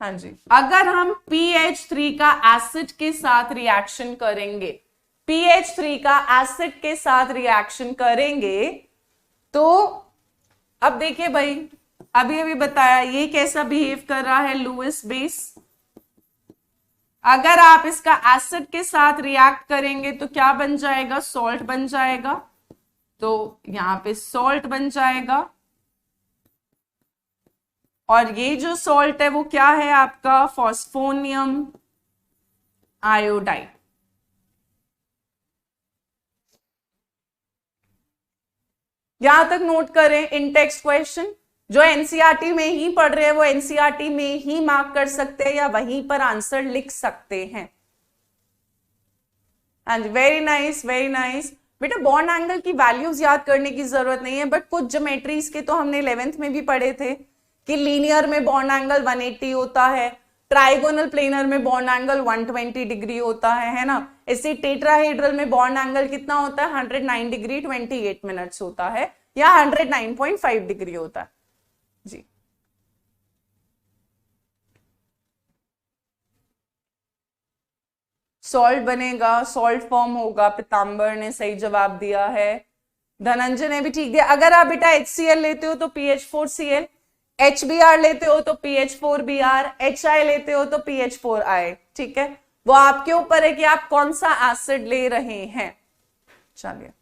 Speaker 1: हाँ जी, अगर हम pH3 का एसिड के साथ रिएक्शन करेंगे, pH3 का एसिड के साथ रिएक्शन करेंगे तो अब देखिए भाई, अभी अभी बताया ये कैसा बिहेव कर रहा है, लुइस बेस। अगर आप इसका एसिड के साथ रिएक्ट करेंगे तो क्या बन जाएगा, सॉल्ट बन जाएगा। तो यहां पे सॉल्ट बन जाएगा, और ये जो सॉल्ट है वो क्या है आपका, फॉस्फोनियम आयोडाइड। यहां तक नोट करें इन टेक्स्ट क्वेश्चन। जो एनसीईआरटी में ही पढ़ रहे हैं वो एनसीईआरटी में ही मार्क कर सकते हैं या वहीं पर आंसर लिख सकते हैं। हाँ जी, वेरी नाइस वेरी नाइस। बेटा बॉन्ड एंगल की वैल्यूज याद करने की जरूरत नहीं है, बट कुछ ज्योमेट्रीज के तो हमने 11th में भी पढ़े थे कि लीनियर में बॉन्ड एंगल 180 होता है, ट्राइगोनल प्लेनर में बॉन्ड एंगल 120 डिग्री होता है ना। इसी टेट्राहेड्रल में बॉन्ड एंगल कितना होता है 109 डिग्री 28 मिनट्स होता है, या 109.5 डिग्री होता है जी। सॉल्ट बनेगा, सॉल्ट फॉर्म होगा, पीताम्बर ने सही जवाब दिया है, धनंजय ने भी ठीक दिया। अगर आप बेटा HCl लेते हो तो PH4Cl, HBr लेते हो तो PH4Br, HI लेते हो तो PH4I, ठीक है, वो आपके ऊपर है कि आप कौन सा एसिड ले रहे हैं। चलिए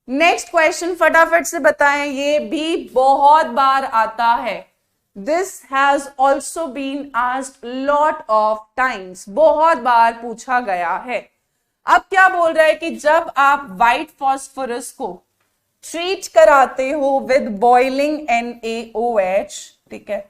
Speaker 1: नेक्स्ट क्वेश्चन फटाफट से बताएं, ये भी बहुत बार आता है। This has also been asked lot of times, बहुत बार पूछा गया है। अब क्या बोल रहा है कि जब आप व्हाइट फॉस्फोरस को ट्रीट कराते हो विद बॉइलिंग NaOH, ठीक है,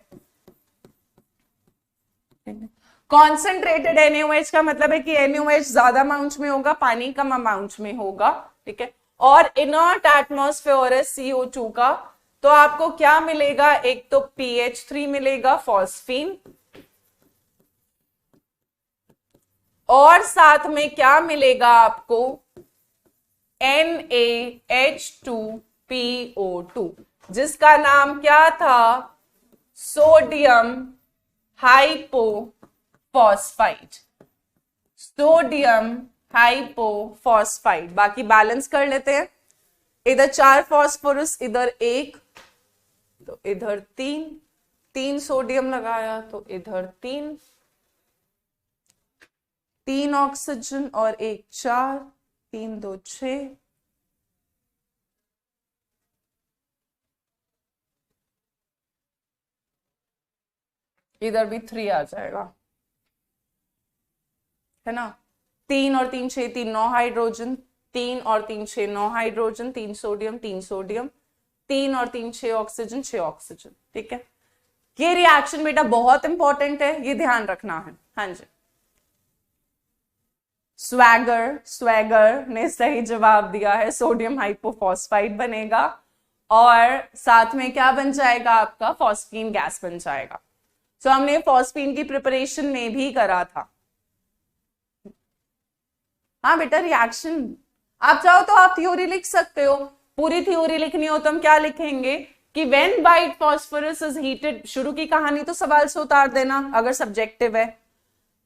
Speaker 1: कॉन्सेंट्रेटेड NaOH का मतलब है कि NaOH ज्यादा अमाउंट में होगा, पानी कम अमाउंट में होगा, ठीक है, और इनर्ट एटमॉस्फेयर है CO2 का, तो आपको क्या मिलेगा, एक तो PH3 मिलेगा फॉस्फीन, और साथ में क्या मिलेगा आपको NaH2PO2, जिसका नाम क्या था, सोडियम हाइपोफॉस्फाइड, सोडियम हाइपोफॉस्फाइड। बाकी बैलेंस कर लेते हैं, इधर 4 फॉस्फोरस, इधर 1, तो इधर 3 सोडियम लगाया, तो इधर 3 ऑक्सीजन और 1 4, 3 2 6, इधर भी 3 आ जाएगा, है ना। 3 और 3 6, 3 9 हाइड्रोजन, 3 और 3 6 9 हाइड्रोजन, 3 सोडियम 3 सोडियम, 3 और 3 6 ऑक्सीजन 6 ऑक्सीजन, ठीक है। ये रिएक्शन बेटा बहुत इंपॉर्टेंट है, ये ध्यान रखना है। हाँ जी, स्वैगर ने सही जवाब दिया है, सोडियम हाइपोफॉस्फाइड बनेगा, और साथ में क्या बन जाएगा आपका, फॉस्फीन गैस बन जाएगा। तो हमने फॉस्फीन की प्रिपरेशन में भी करा था। हाँ बेटा, रिएक्शन आप चाहो तो आप थ्योरी लिख सकते हो, पूरी थ्योरी लिखनी हो तो हम क्या लिखेंगे कि when white phosphorus is heated, शुरू की कहानी तो सवाल से उतार देना अगर सब्जेक्टिव है।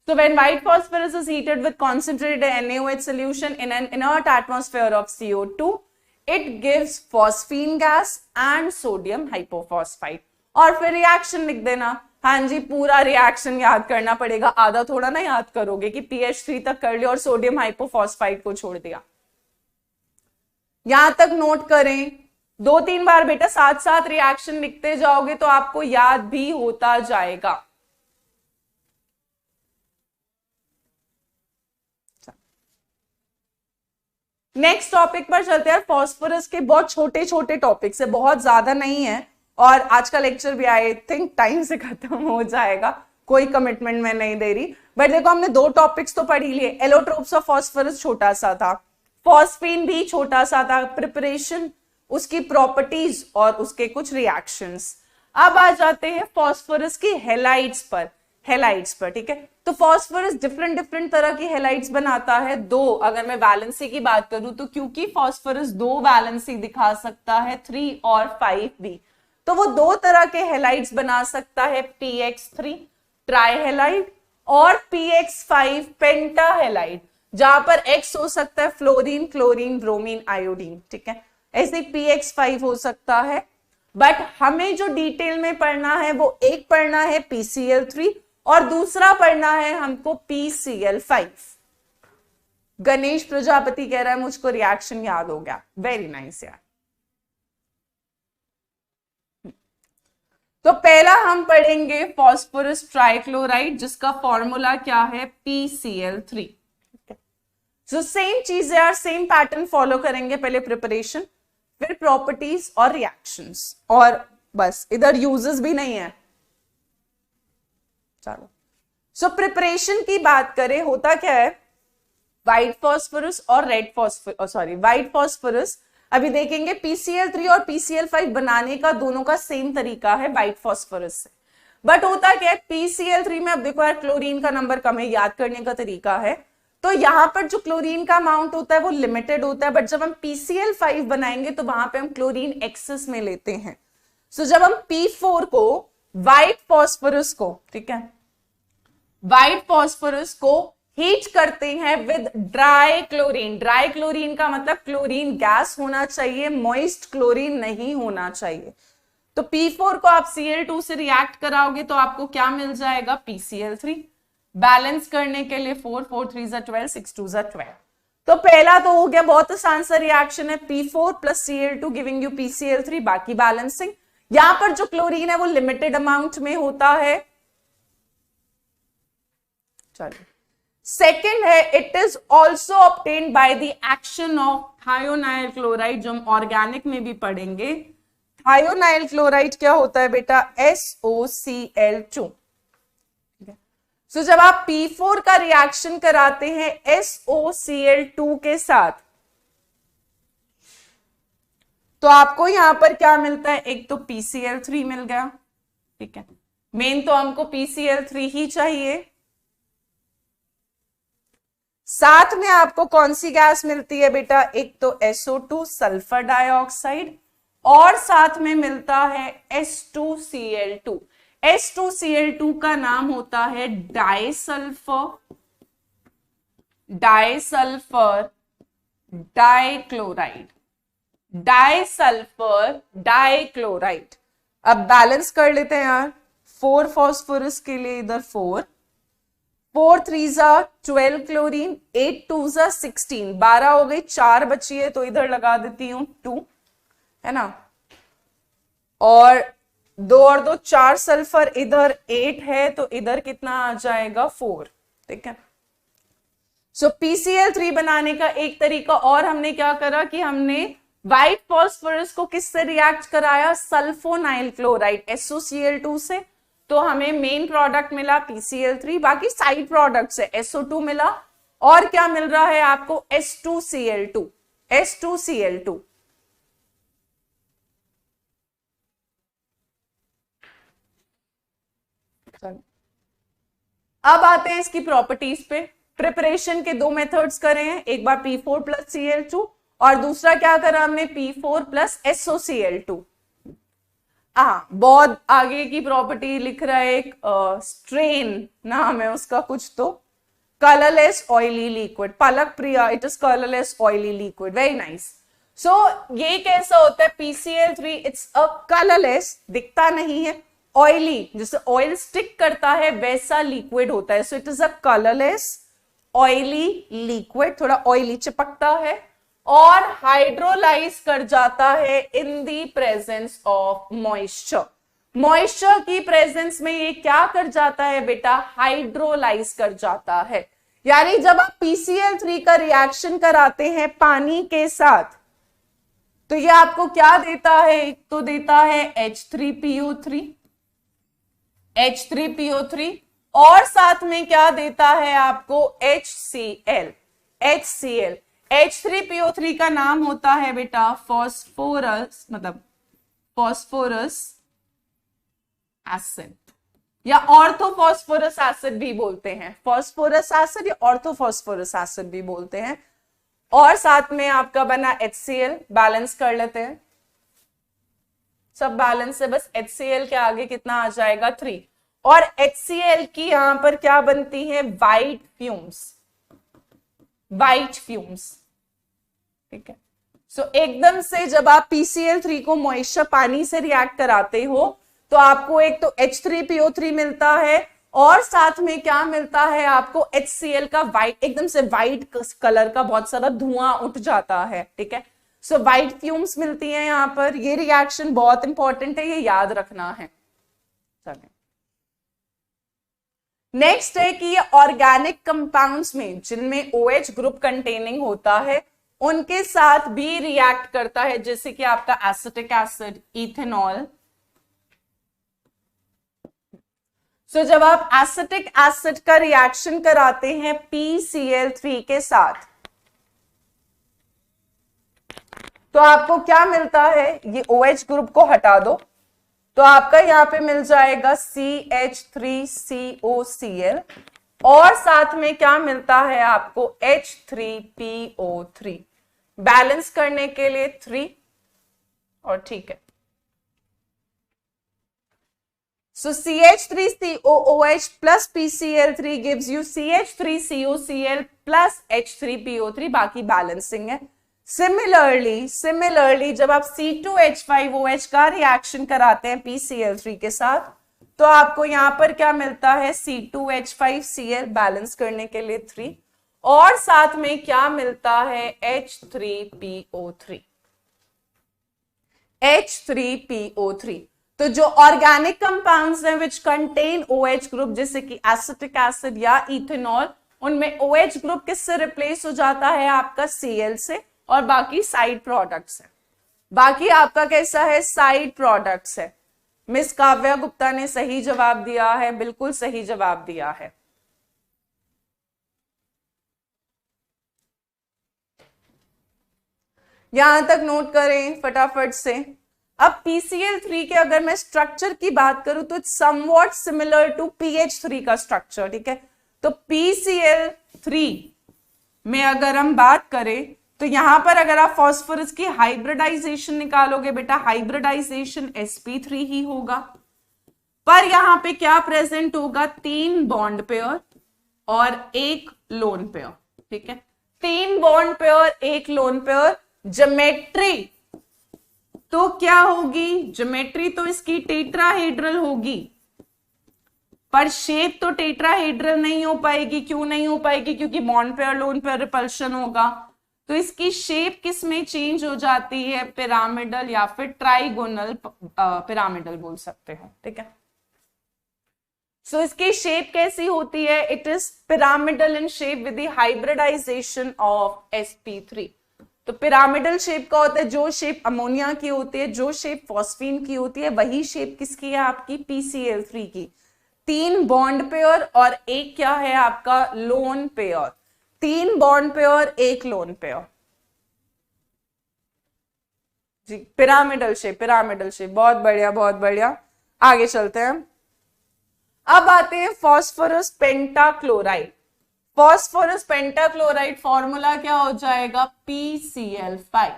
Speaker 1: So when white phosphorus is heated with concentrated NaOH solution in an inert atmosphere of CO2, it gives phosphine gas and sodium hypophosphite। और फिर रिएक्शन लिख देना। हाँ जी, पूरा रिएक्शन याद करना पड़ेगा, आधा थोड़ा ना याद करोगे कि PH3 तक कर लिया और सोडियम हाइपोफॉस्फाइड को छोड़ दिया। यहां तक नोट करें, 2-3 बार बेटा साथ साथ रिएक्शन लिखते जाओगे तो आपको याद भी होता जाएगा। नेक्स्ट टॉपिक पर चलते हैं। फॉस्फोरस के बहुत छोटे छोटे टॉपिक्स है, बहुत ज्यादा नहीं है, और आज का लेक्चर भी आई थिंक टाइम से खत्म हो जाएगा, कोई कमिटमेंट मैं नहीं दे रही, बट देखो हमने 2 टॉपिक्स तो पढ़ ही लिए। एलोट्रोप्स ऑफ फॉस्फोरस छोटा सा था, फॉस्फीन भी छोटा सा था, प्रिपरेशन, उसकी प्रॉपर्टीज और उसके कुछ रिएक्शंस। अब आ जाते हैं फॉस्फोरस की हेलाइड्स पर, ठीक है। तो फॉस्फोरस डिफरेंट तरह की हेलाइड्स बनाता है, 2 अगर मैं वैलेंसी की बात करूं तो, क्योंकि फॉस्फोरस 2 वैलेंसी दिखा सकता है, 3 और 5 भी, तो वो 2 तरह के हेलाइड्स बना सकता है, PX3 ट्राइहेलाइड और PX5 पेंटाहेलाइड, जहां पर X हो सकता है फ्लोरीन, क्लोरीन, ब्रोमीन, आयोडीन, ठीक है। ऐसे PX5 हो सकता है, बट हमें जो डिटेल में पढ़ना है वो एक पढ़ना है PCl3 और दूसरा पढ़ना है हमको PCl5। गणेश प्रजापति कह रहा है मुझको रिएक्शन याद हो गया, वेरी नाइस यार। तो पहला हम पढ़ेंगे फॉस्फोरस ट्राइक्लोराइड, जिसका फॉर्मूला क्या है, PCl3। जो सेम चीज है यार, सेम पैटर्न फॉलो करेंगे, पहले प्रिपरेशन, फिर प्रॉपर्टीज और रिएक्शंस, और बस इधर यूजेस भी नहीं है। चलो, सो प्रिपरेशन की बात करें, होता क्या है, व्हाइट फॉस्फोरस और red phosphorus, sorry white phosphorus, अभी देखेंगे PCl3 और PCl5 बनाने का दोनों का सेम तरीका है व्हाइट फॉस्फोरस से। बट होता क्या है, PCl3 में अब देखो यार क्लोरीन का नंबर कम है, याद करने का तरीका है, तो यहां पर जो क्लोरीन का अमाउंट होता है वो लिमिटेड होता है, बट जब हम PCl5 बनाएंगे तो वहां पे हम क्लोरीन एक्सेस में लेते हैं। सो जब हम P4 को, व्हाइट फॉस्फोरस को, ठीक है, व्हाइट फॉस्फोरस को हीट करते हैं with dry chlorine, dry chlorine का मतलब क्लोरीन गैस होना चाहिए, मॉइस्ट क्लोरीन नहीं होना चाहिए। तो P4 को आप Cl2 से रिएक्ट कराओगे तो आपको क्या मिल जाएगा, PCl3। बैलेंस करने के लिए 4 4 3 12 6 2 12। तो पहला तो हो गया, बहुत आसान सा रिएक्शन है, P4 plus Cl2 giving you PCl3, बाकी बैलेंसिंग। यहां पर जो क्लोरीन है वो लिमिटेड अमाउंट में होता है। चलिए, सेकेंड है, it is also obtained by the action of thionyl chloride, जो हम ऑर्गेनिक में भी पढ़ेंगे। थायोनाइल क्लोराइड क्या होता है बेटा, SOCl2। सो जब आप P4 का रिएक्शन कराते हैं SOCl2 के साथ, तो आपको यहां पर क्या मिलता है, एक तो PCl3 मिल गया, ठीक है, मेन तो हमको PCl3 ही चाहिए। साथ में आपको कौन सी गैस मिलती है बेटा, एक तो SO2 सल्फर डाइऑक्साइड, और साथ में मिलता है H2Cl2। H2Cl2 का नाम होता है डाइसल्फर डाइक्लोराइड, डाइसल्फर डाइक्लोराइड। अब बैलेंस कर लेते हैं यार, 4 फॉस्फोरस के लिए इधर 4 4 3 12 क्लोरीन, 8 2 16, 12 हो गई, 4 बची है तो इधर लगा देती हूं 2, है ना, और 2 और 2 4 सल्फर, इधर 8 है तो इधर कितना आ जाएगा 4, ठीक है। सो PCl3 बनाने का एक तरीका और हमने क्या करा कि हमने व्हाइट फॉस्फोरस को किससे रिएक्ट कराया, सल्फोनाइल क्लोराइड SOCl2 से, तो हमें मेन प्रोडक्ट मिला PCl3, बाकी साइड प्रोडक्ट है SO2 मिला, और क्या मिल रहा है आपको, H2Cl2। अब आते हैं इसकी प्रॉपर्टीज पे। प्रिपरेशन के दो मेथड्स करे हैं, एक बार P4 प्लस Cl2 और दूसरा क्या करा हमने, P4 प्लस SOCl2। बहुत आगे की प्रॉपर्टी लिख रहा है, एक स्ट्रेन नाम है उसका कुछ, तो colourless oily liquid, Palak Priya, it is colourless oily liquid, very nice. So ये कैसा होता है, PCl3 इट्स अ कलरलेस, दिखता नहीं है, ऑयली, जैसे ऑयल स्टिक करता है वैसा लिक्विड होता है, so it is a colourless oily liquid, थोड़ा ऑयली चिपकता है और हाइड्रोलाइज कर जाता है in the presence of moisture. Moisture की प्रेजेंस में ये क्या कर जाता है बेटा, हाइड्रोलाइज कर जाता है। यानी जब आप PCl3 का रिएक्शन कराते हैं पानी के साथ तो ये आपको क्या देता है, एक तो देता है H3PO3 और साथ में क्या देता है आपको, HCl। H3PO3 का नाम होता है बेटा फॉस्फोरस, मतलब फॉस्फोरस एसिड या ऑर्थोफॉस्फोरस एसिड भी बोलते हैं, फॉस्फोरस एसिड या ऑर्थोफॉस्फोरस एसिड भी बोलते हैं। और साथ में आपका बना HCl, बैलेंस कर लेते हैं, सब बैलेंस है, बस HCl के आगे कितना आ जाएगा 3, और HCl की यहां पर क्या बनती है, व्हाइट फ्यूम्स, ठीक है। सो एकदम से जब आप PCl3 को मॉइस्चर पानी से रिएक्ट कराते हो तो आपको एक तो H3PO3 मिलता है और साथ में क्या मिलता है आपको, HCl का व्हाइट, एकदम से व्हाइट कलर का बहुत सारा धुआं उठ जाता है, ठीक है। सो व्हाइट फ्यूम्स मिलती हैं यहां पर। ये रिएक्शन बहुत इंपॉर्टेंट है, ये याद रखना है। नेक्स्ट है कि ये ऑर्गेनिक कंपाउंड्स में जिनमें OH ग्रुप कंटेनिंग होता है उनके साथ भी रिएक्ट करता है, जैसे कि आपका एसिटिक एसिड, इथेनॉल। सो जब आप एसिटिक एसिड का रिएक्शन कराते हैं PCl3 के साथ, तो आपको क्या मिलता है, ये OH ग्रुप को हटा दो, तो आपका यहां पे मिल जाएगा CH3COCl, और साथ में क्या मिलता है आपको, H3PO3, बैलेंस करने के लिए 3, और ठीक है। So CH3COOH plus PCl3 gives you CH3COCl plus H3PO3, बाकी बैलेंसिंग है। सिमिलरली जब आप C2H5OH का रिएक्शन कराते हैं PCl3 के साथ, तो आपको यहां पर क्या मिलता है, C2H5Cl, बैलेंस करने के लिए 3, और साथ में क्या मिलता है, H3PO3। H3PO3। तो जो ऑर्गेनिक कंपाउंड्स हैं विच कंटेन OH ग्रुप, जैसे कि एसिटिक एसिड या इथेनॉल, उनमें OH ग्रुप किससे रिप्लेस हो जाता है, आपका Cl से, और बाकी साइड प्रोडक्ट्स है। बाकी आपका कैसा है, साइड प्रोडक्ट्स है। मिस काव्या गुप्ता ने सही जवाब दिया है, बिल्कुल सही जवाब दिया है। यहां तक नोट करें फटाफट से। अब PCl3 के अगर मैं स्ट्रक्चर की बात करूं तो it's somewhat similar to PH3 का स्ट्रक्चर, ठीक है। तो PCl3 में अगर हम बात करें तो यहां पर अगर आप फास्फोरस की हाइब्रिडाइजेशन निकालोगे बेटा, हाइब्रिडाइजेशन sp3 ही होगा, पर यहां पे क्या प्रेजेंट होगा, 3 बॉन्ड पेयर और 1 लोन पेयर, ठीक है। 3 bond pair, 1 lone pair. Geometry तो क्या होगी, ज्योमेट्री तो इसकी टेट्राहेड्रल होगी, पर शेप तो टेट्राहेड्रल नहीं हो पाएगी। क्यों नहीं हो पाएगी, क्योंकि bond pair lone pair repulsion होगा। तो इसकी शेप किस में चेंज हो जाती है, पिरामिडल या फिर ट्राइगोनल पिरामिडल बोल सकते हो, ठीक है। सो इसकी शेप कैसी होती है, it is pyramidal in shape with the hybridisation of sp3। तो पिरामिडल शेप का होता है, जो शेप अमोनिया की होती है, जो शेप फॉस्फीन की होती है, वही शेप किसकी है, आपकी PCl3 की। 3 बॉन्ड पेयर और 1 क्या है आपका, lone pair. 3 bond pair, 1 lone pair जी, पिरामिडल शेप, पिरामिडल शेप। बहुत बढ़िया, बहुत बढ़िया। आगे चलते हैं। अब आते हैं phosphorus pentachloride. Phosphorus pentachloride formula क्या हो जाएगा, PCl5,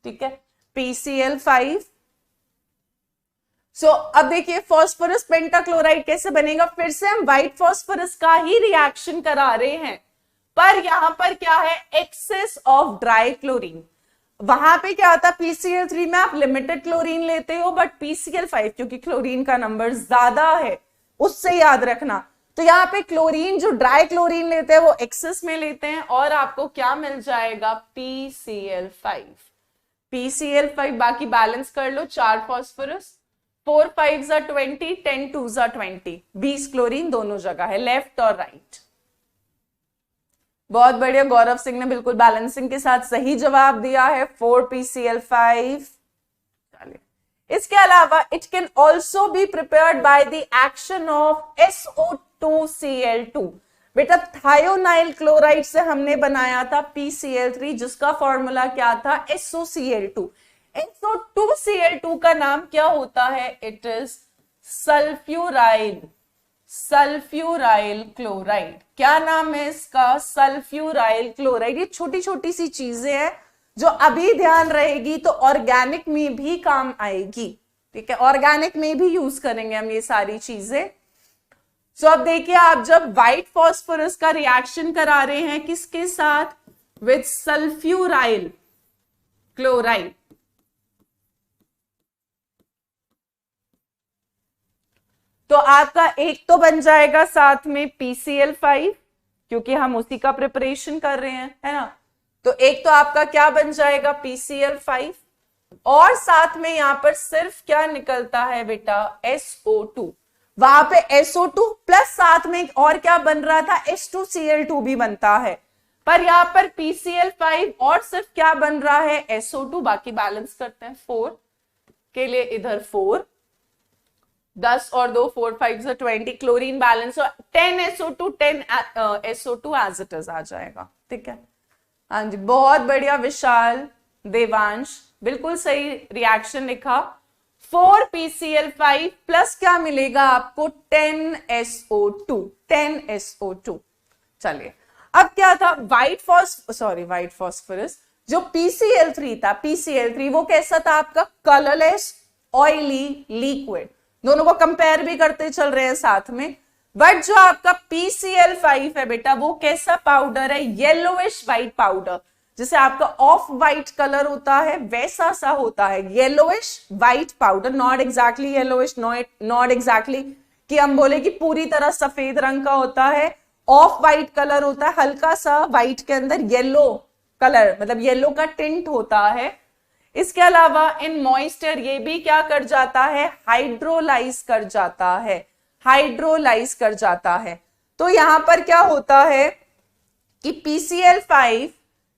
Speaker 1: ठीक है, PCl5। अब देखिए फॉस्फोरस पेंटाक्लोराइड कैसे बनेगा, फिर से हम व्हाइट फॉस्फोरस का ही रिएक्शन करा रहे हैं, पर यहां पर क्या है, एक्सेस ऑफ ड्राई क्लोरीन। वहां पे क्या होता है, PCl3 में आप लिमिटेड क्लोरीन लेते हो, बट PCl5 क्योंकि क्लोरीन का नंबर ज्यादा है, उससे याद रखना। तो यहाँ पे क्लोरीन, जो ड्राई क्लोरीन लेते हैं वो एक्सेस में लेते हैं, और आपको क्या मिल जाएगा, PCl5। PCl5 बाकी बैलेंस कर लो, 4 phosphorus, 4 5s are 20, 10 2s are 20, 20 chlorine दोनों जगह है, लेफ्ट और राइट। बहुत बढ़िया, गौरव सिंह ने बिल्कुल बैलेंसिंग के साथ सही जवाब दिया है, 4 PCl5। इसके अलावा it can also be prepared by the action of SO2Cl2। बेटा थायोनाइल क्लोराइड से हमने बनाया था PCl3, जिसका फॉर्मूला क्या था, SOCl2। SO2Cl2 का नाम क्या होता है, it is sulphuryl, sulphuryl chloride. क्या नाम है इसका, सल्फ्यूराइल क्लोराइड। ये छोटी छोटी सी चीजें हैं जो अभी ध्यान रहेगी तो ऑर्गेनिक में भी काम आएगी, ठीक है, ऑर्गेनिक में भी यूज करेंगे हम ये सारी चीजें। अब देखिए, आप जब व्हाइट फॉस्फोरस का रिएक्शन करा रहे हैं किसके साथ, विद सल्फ्यूराइल क्लोराइड, तो आपका एक तो बन जाएगा साथ में PCl5, क्योंकि हम उसी का प्रिपरेशन कर रहे हैं, है ना। तो एक तो आपका क्या बन जाएगा, PCl5, और साथ में यहां पर सिर्फ क्या निकलता है बेटा, SO2। वहां पे SO2 प्लस साथ में और क्या बन रहा था, H2Cl2 भी बनता है, पर यहाँ पर PCl5 और सिर्फ क्या बन रहा है, SO2, बाकी बैलेंस करते हैं 4 के लिए, इधर 4, 10 और 2 4 5 से 20, क्लोरीन बैलेंस और 10 SO2 10 SO2 as it is आ जाएगा। ठीक है, हाँ जी, बहुत बढ़िया विशाल, देवांश, बिल्कुल सही रिएक्शन लिखा। 4 PCl5 प्लस क्या मिलेगा आपको, 10 SO2, 10 SO2। चलिए, अब क्या था, व्हाइट फॉस्फोरस, जो PCl3 था, PCl3 वो कैसा था आपका, कलरलेस ऑयली लिक्विड, दोनों को कंपेयर भी करते चल रहे हैं साथ में। बट जो आपका PCl5 है बेटा, वो कैसा पाउडर है, येलोइश व्हाइट पाउडर, जिसे आपका ऑफ व्हाइट कलर होता है वैसा सा होता है, yellowish white powder, not exactly yellowish, not exactly कि हम बोले कि पूरी तरह सफेद रंग का होता है, ऑफ व्हाइट कलर होता है, हल्का सा व्हाइट के अंदर येलो कलर, मतलब येलो का टिंट होता है। इसके अलावा इन मॉइस्चर ये भी क्या कर जाता है, हाइड्रोलाइज कर जाता है, हाइड्रोलाइज कर जाता है। तो यहां पर क्या होता है कि PCl5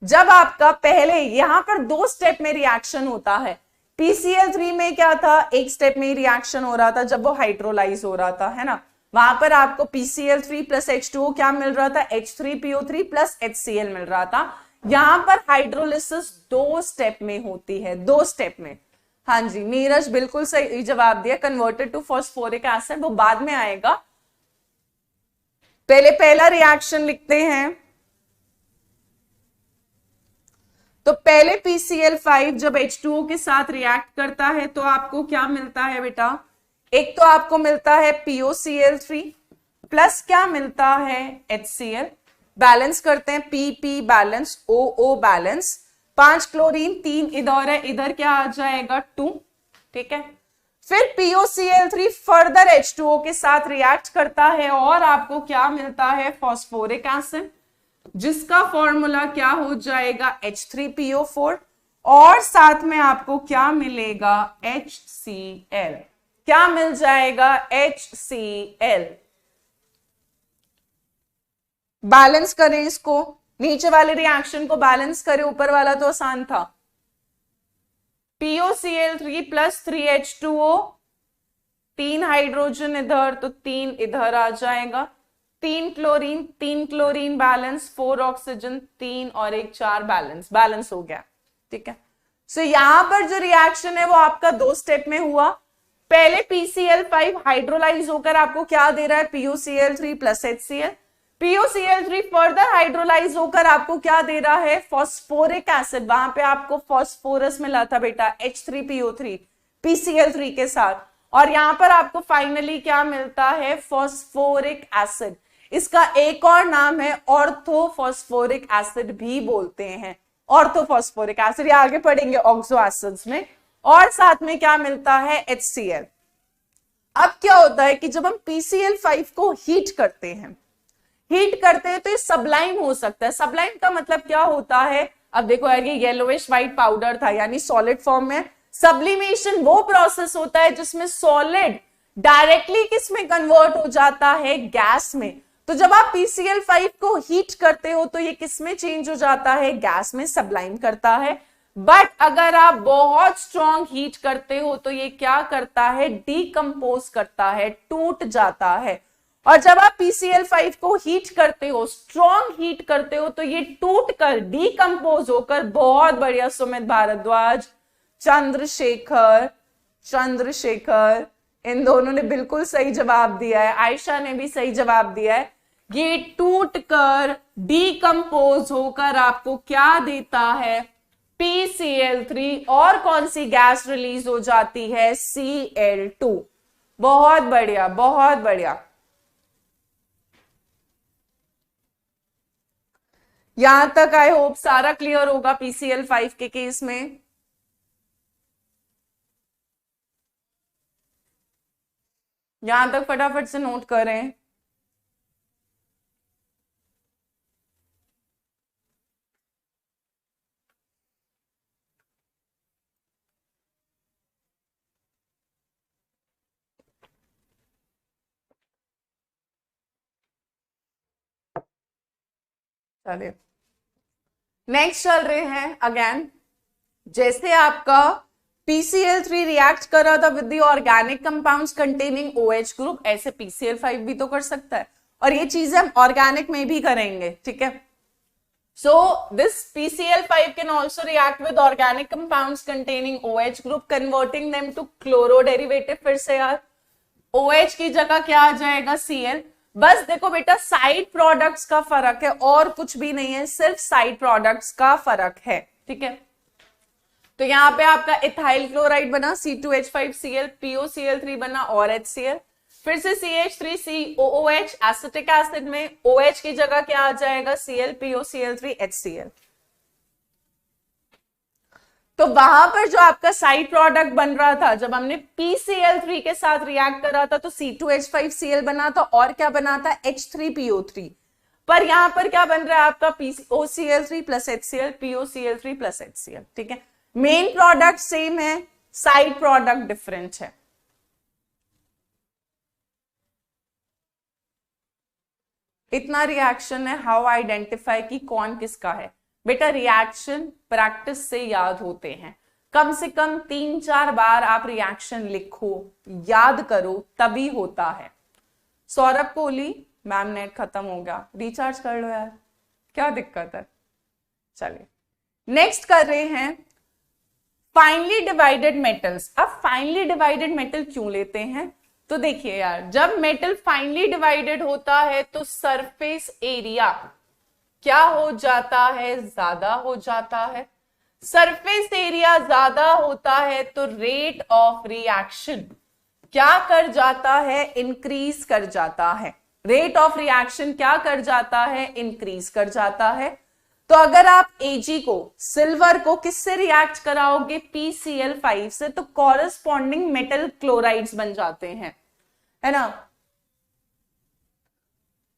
Speaker 1: जब आपका पहले यहां पर 2 स्टेप में रिएक्शन होता है, PCl3 में क्या था, एक स्टेप में ही रिएक्शन हो रहा था जब वो हाइड्रोलाइज हो रहा था, है ना, वहां पर आपको PCl3 प्लस H2O क्या मिल रहा था, H3PO3 प्लस HCl मिल रहा था। यहां पर हाइड्रोलिसिस 2 स्टेप में होती है, 2 स्टेप में। हाँ जी, नीरज बिल्कुल सही जवाब दिया, कन्वर्टेड टू फॉस्फोरिक एसिड, वो बाद में आएगा, पहले पहला रिएक्शन लिखते हैं। तो पहले PCl5 जब H2O के साथ रिएक्ट करता है तो आपको क्या मिलता है बेटा, एक तो आपको मिलता है POCl3 प्लस क्या मिलता है, HCl, बैलेंस करते हैं, PP balance, OO balance, 5 chlorine, 3 इधर है, इधर क्या आ जाएगा 2। ठीक है, फिर POCl3 फर्दर H2O के साथ रिएक्ट करता है और आपको क्या मिलता है, फॉस्फोरिक एसिड, जिसका फॉर्मूला क्या हो जाएगा, H3PO4, और साथ में आपको क्या मिलेगा, HCl, क्या मिल जाएगा, HCl। बैलेंस करें इसको, नीचे वाले रिएक्शन को बैलेंस करें, ऊपर वाला तो आसान था, POCl3 प्लस 3H2O, 3 हाइड्रोजन इधर तो 3 इधर आ जाएगा, 3 क्लोरीन, 3 क्लोरीन बैलेंस, 4 ऑक्सीजन, 3 और 1 4 बैलेंस, बैलेंस हो गया। ठीक है, सो यहां पर जो रिएक्शन है वो आपका 2 स्टेप में हुआ। पहले PCl5 हाइड्रोलाइज होकर आपको क्या दे रहा है, POCl3 plus HCl, POCl3 further hydrolyse होकर आपको क्या दे रहा है, फॉस्फोरिक एसिड, वहां पे आपको फॉस्फोरस मिला था बेटा, H3PO3 PCl3 के साथ, और यहां पर आपको फाइनली क्या मिलता है, फॉस्फोरिक एसिड। इसका एक और नाम है ऑर्थोफॉस्फोरिक एसिड भी बोलते हैं, ऑर्थोफॉस्फोरिक एसिड, या आगे पढ़ेंगे ऑक्सो एसिड्स में। और साथ में क्या मिलता है, HCl। अब क्या होता है कि जब हम PCl5 को हीट करते हैं, तो ये सबलाइम हो सकता है। सबलाइम का मतलब क्या होता है, अब देखो यार, ये येलोइश व्हाइट पाउडर था, यानी सॉलिड फॉर्म में। सब्लिमेशन वो प्रोसेस होता है जिसमें सॉलिड डायरेक्टली किस में कन्वर्ट हो जाता है, गैस में। तो जब आप PCl5 को हीट करते हो तो ये किस में चेंज हो जाता है, गैस में, सबलाइम करता है। बट अगर आप बहुत स्ट्रॉन्ग हीट करते हो तो ये क्या करता है, डीकंपोज करता है, टूट जाता है। और जब आप PCl5 को हीट करते हो, स्ट्रॉन्ग हीट करते हो, तो ये टूट कर, डीकंपोज होकर, बहुत बढ़िया सुमित भारद्वाज, चंद्रशेखर, इन दोनों ने बिल्कुल सही जवाब दिया है, आयशा ने भी सही जवाब दिया है। ये टूट कर, डीकंपोज होकर आपको क्या देता है, PCl3, और कौन सी गैस रिलीज हो जाती है, Cl2। बहुत बढ़िया, बहुत बढ़िया। यहां तक आई होप सारा क्लियर होगा PCl5 के केस में। यहां तक फटाफट से नोट करें। चलिए, नेक्स्ट चल रहे हैं अगेन, जैसे आपका PCl3 रिएक्ट कर रहा था with the organic compounds containing OH group, ऐसे PCl5 भी तो कर सकता है, और ये चीजें हम ऑर्गेनिक में भी करेंगे, ठीक है। So this PCl5 can also react with organic compounds containing OH group, converting them two chloro derivative. फिर से यार OH की जगह क्या आ जाएगा, Cl। बस देखो बेटा साइड प्रोडक्ट्स का फर्क है और कुछ भी नहीं है, सिर्फ साइड प्रोडक्ट्स का फर्क है, ठीक है। तो यहाँ पे आपका इथाइल क्लोराइड बना C2H5Cl, POCl3 बना और HCl, फिर से CH3COOH, एसिटिक एसिड में OH की जगह क्या आ जाएगा, Cl, POCl3, HCl। तो वहां पर जो आपका साइड प्रोडक्ट बन रहा था, जब हमने PCl3 के साथ रिएक्ट करा था तो C2H5Cl बना था और क्या बना था, H3PO3। पर यहां पर क्या बन रहा है आपका POCl3 plus HCl, POCl3 plus HCl, ठीक है। मेन प्रोडक्ट सेम है, साइड प्रोडक्ट डिफरेंट है। इतना रिएक्शन है, हाउ आइडेंटिफाई कि कौन किसका है। बेटा रिएक्शन प्रैक्टिस से याद होते हैं, कम से कम 3-4 बार आप रिएक्शन लिखो, याद करो, तभी होता है। सौरभ कोहली, मैम नेट खत्म हो गया, रिचार्ज कर लो यार, क्या दिक्कत है। चलिए नेक्स्ट कर रहे हैं फाइनली डिवाइडेड मेटल्स। अब फाइनली डिवाइडेड मेटल क्यों लेते हैं, तो देखिए यार, जब मेटल फाइनली डिवाइडेड होता है तो सरफेस एरिया क्या हो जाता है, ज्यादा हो जाता है। सरफेस एरिया ज्यादा होता है तो रेट ऑफ रिएक्शन क्या कर जाता है, इंक्रीज कर जाता है। रेट ऑफ रिएक्शन क्या कर जाता है, इंक्रीज कर जाता है। तो अगर आप Ag को, सिल्वर को किससे रिएक्ट कराओगे, PCl5 से, तो कॉरेस्पॉन्डिंग मेटल क्लोराइड्स बन जाते हैं, है ना।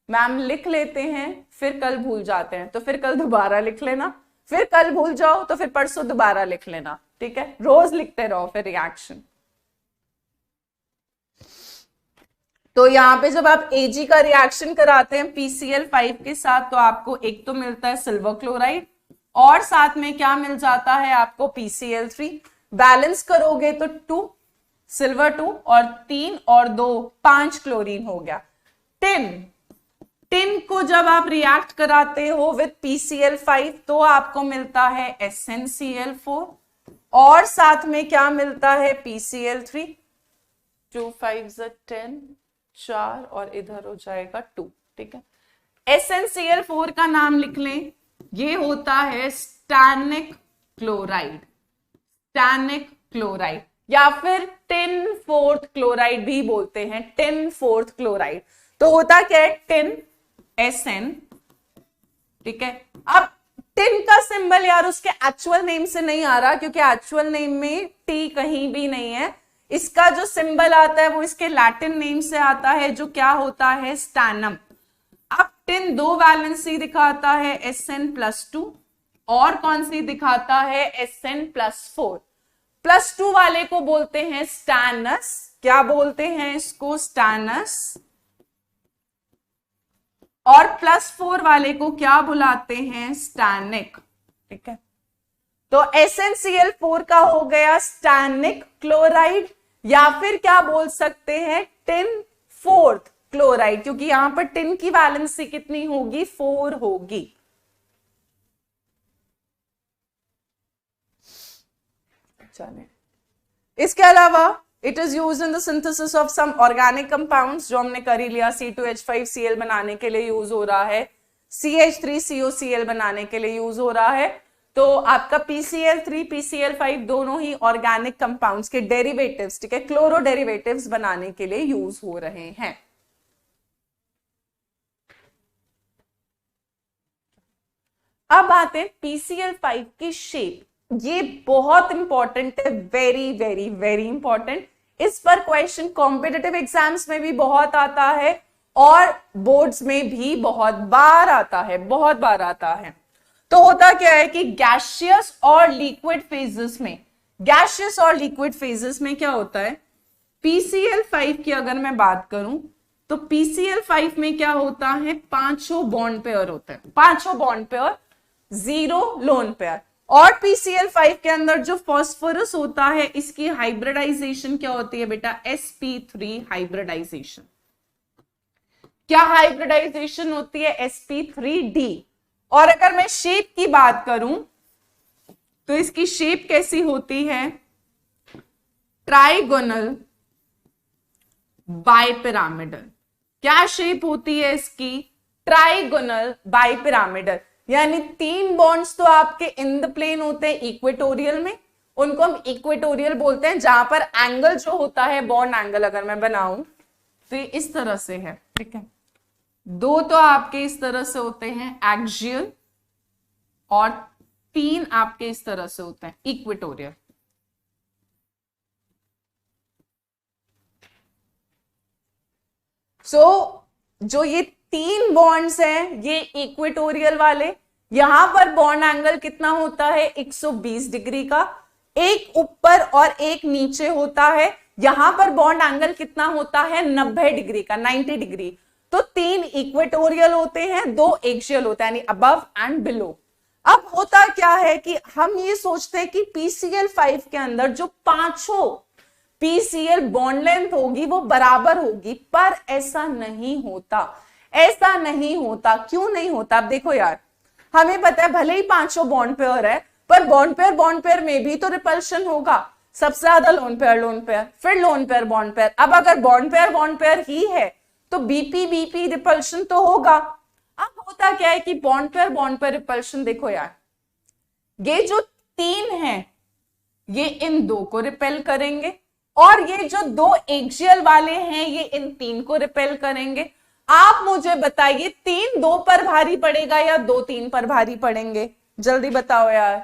Speaker 1: मैम लिख लेते हैं फिर कल भूल जाते हैं, तो फिर कल दोबारा लिख लेना, फिर कल भूल जाओ तो फिर परसों दोबारा लिख लेना, ठीक है। रोज लिखते रहो फिर रिएक्शन। तो यहाँ पे जब आप Ag का रिएक्शन कराते हैं PCl5 के साथ तो आपको एक तो मिलता है सिल्वर क्लोराइड और साथ में क्या मिल जाता है आपको, PCl3। बैलेंस करोगे तो 2 सिल्वर 2 और 3 और 2 5 क्लोरीन हो गया। टिन को जब आप रिएक्ट कराते हो विद PCl5 तो आपको मिलता है SnCl4 और साथ में क्या मिलता है, PCl3। 2 5 10, 4 और इधर हो जाएगा 2, ठीक है। SnCl4 का नाम लिख लें, ये होता है स्टैनिक क्लोराइड, स्टैनिक क्लोराइड या फिर टिन फोर्थ क्लोराइड भी बोलते हैं, टिन फोर्थ क्लोराइड। तो होता क्या है, टिन Sn, ठीक है। अब टिन का सिंबल यार उसके एक्चुअल नेम से नहीं आ रहा, क्योंकि एक्चुअल नेम में टी कहीं भी नहीं है। इसका जो सिंबल आता है वो इसके लैटिन नेम से आता है, जो क्या होता है, स्टैनम। अब टिन 2 वैलेंसी दिखाता है Sn+2 और कौन सी दिखाता है, Sn+4। +2 वाले को बोलते हैं स्टैनस, क्या बोलते हैं इसको, स्टैनस। और +4 वाले को क्या बुलाते हैं, स्टैनिक, ठीक है। तो SnCl4 का हो गया स्टैनिक क्लोराइड या फिर क्या बोल सकते हैं, टिन फोर्थ क्लोराइड, क्योंकि यहां पर टिन की वैलेंसी कितनी होगी, 4 होगी। चलिए इसके अलावा it is used in the synthesis of some organic compounds, जो हमने कर ही लिया, C2H5Cl बनाने के लिए यूज हो रहा है, CH3COCl बनाने के लिए यूज हो रहा है। तो आपका PCl3 PCl5 दोनों ही ऑर्गेनिक कंपाउंड्स के डेरिवेटिव्स, ठीक है, क्लोरो डेरिवेटिव्स बनाने के लिए यूज हो रहे हैं। अब आते हैं PCl5 की शेप, ये बहुत इंपॉर्टेंट है, वेरी वेरी वेरी इंपॉर्टेंट। इस पर क्वेश्चन कॉम्पिटिटिव एग्जाम्स में भी बहुत आता है और बोर्ड्स में भी बहुत बार आता है, बहुत बार आता है। तो होता क्या है कि गैसियस और लिक्विड फेजेस में, गैसियस और लिक्विड फेजेस में क्या होता है, PCl5 की अगर मैं बात करूं तो PCl5 में क्या होता है, 5 बॉन्ड पेयर होते हैं, 5 बॉन्ड पेयर। 0 lone pair. और PCl5 के अंदर जो फॉस्फोरस होता है इसकी हाइब्रिडाइजेशन क्या होती है बेटा, sp3 हाइब्रिडाइजेशन। क्या हाइब्रिडाइजेशन होती है, sp3d। और अगर मैं शेप की बात करूं तो इसकी शेप कैसी होती है, ट्राइगोनल बाइपिरामिडल। क्या शेप होती है इसकी, ट्राइगोनल बाइपिरामिडल। यानी 3 बॉन्ड्स तो आपके इन द प्लेन होते हैं इक्वेटोरियल में, उनको हम इक्वेटोरियल बोलते हैं, जहां पर एंगल जो होता है बॉन्ड एंगल अगर मैं बनाऊं तो इस तरह से है, ठीक है। 2 तो आपके इस तरह से होते हैं एक्सियल और 3 आपके इस तरह से होते हैं इक्वेटोरियल। जो ये 3 बॉन्ड्स हैं ये इक्वेटोरियल वाले, यहां पर बॉन्ड एंगल कितना होता है 120 डिग्री का, एक ऊपर और एक नीचे होता है, यहां पर बॉन्ड एंगल कितना होता है 90 डिग्री का, 90 डिग्री। तो 3 इक्वेटोरियल होते हैं, 2 एक्सियल होता है, यानी अबव एंड बिलो। अब होता क्या है कि हम ये सोचते हैं कि PCl5 के अंदर जो 5 PCl बॉन्ड लेंथ होगी वो बराबर होगी, पर ऐसा नहीं होता। ऐसा नहीं होता, क्यों नहीं होता? अब देखो यार, हमें पता है भले ही 5 बॉन्ड पेयर है, पर बॉन्ड पेयर में भी तो रिपल्शन होगा। सबसे ज्यादा लोन पेयर, फिर लोन पेयर बॉन्ड पेयर। अब अगर बॉन्ड पेयर ही है तो बीपी रिपल्शन तो होगा। अब होता क्या है कि बॉन्ड पेयर रिपल्शन, देखो यार, ये जो 3 है ये इन 2 को रिपेल करेंगे, और ये जो 2 एक्सियल वाले हैं ये इन 3 को रिपेल करेंगे। आप मुझे बताइए 3 2 पर भारी पड़ेगा या 2 3 पर भारी पड़ेंगे? जल्दी बताओ यार,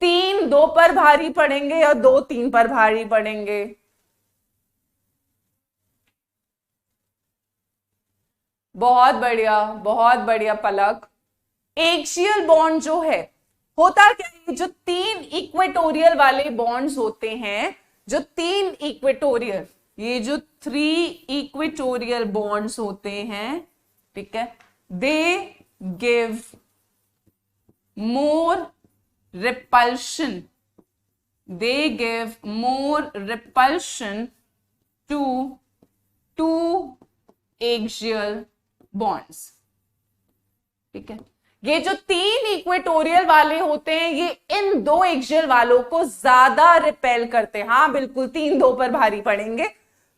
Speaker 1: 3 2 पर भारी पड़ेंगे या 2 3 पर भारी पड़ेंगे? बहुत बढ़िया पलक। एक्सियल बॉन्ड जो है, होता क्या है, जो 3 इक्वेटोरियल वाले बॉन्ड्स होते हैं, जो 3 इक्वेटोरियल, ये जो 3 इक्वेटोरियल बॉन्ड्स होते हैं, ठीक है, they give more repulsion, they give more repulsion to 2 axial bonds, ठीक है। ये जो 3 इक्वेटोरियल वाले होते हैं ये इन 2 एक्सियल वालों को ज्यादा रिपेल करते हैं। हाँ बिल्कुल, 3 2 पर भारी पड़ेंगे।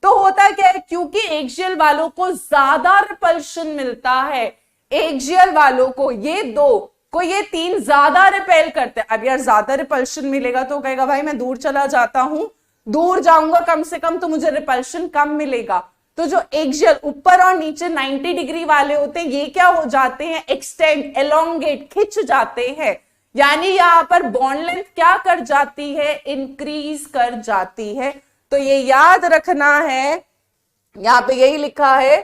Speaker 1: तो होता क्या है, क्योंकि एक्सियल वालों को ज्यादा रिपल्शन मिलता है, एक्सियल वालों को ये 2 को ये 3 ज्यादा रिपेल करते हैं। अब यार ज्यादा रिपल्शन मिलेगा तो कहेगा भाई मैं दूर चला जाता हूं, दूर जाऊंगा कम से कम तो मुझे रिपल्शन कम मिलेगा। तो जो एक्सियल ऊपर और नीचे 90 डिग्री वाले होते हैं ये क्या हो जाते हैं, एक्सटेंड, एलोंगेट, खिंच जाते हैं। यानी यहां पर बॉन्ड लेंथ क्या कर जाती है, इंक्रीज कर जाती है। तो ये याद रखना है, यहां पे यही लिखा है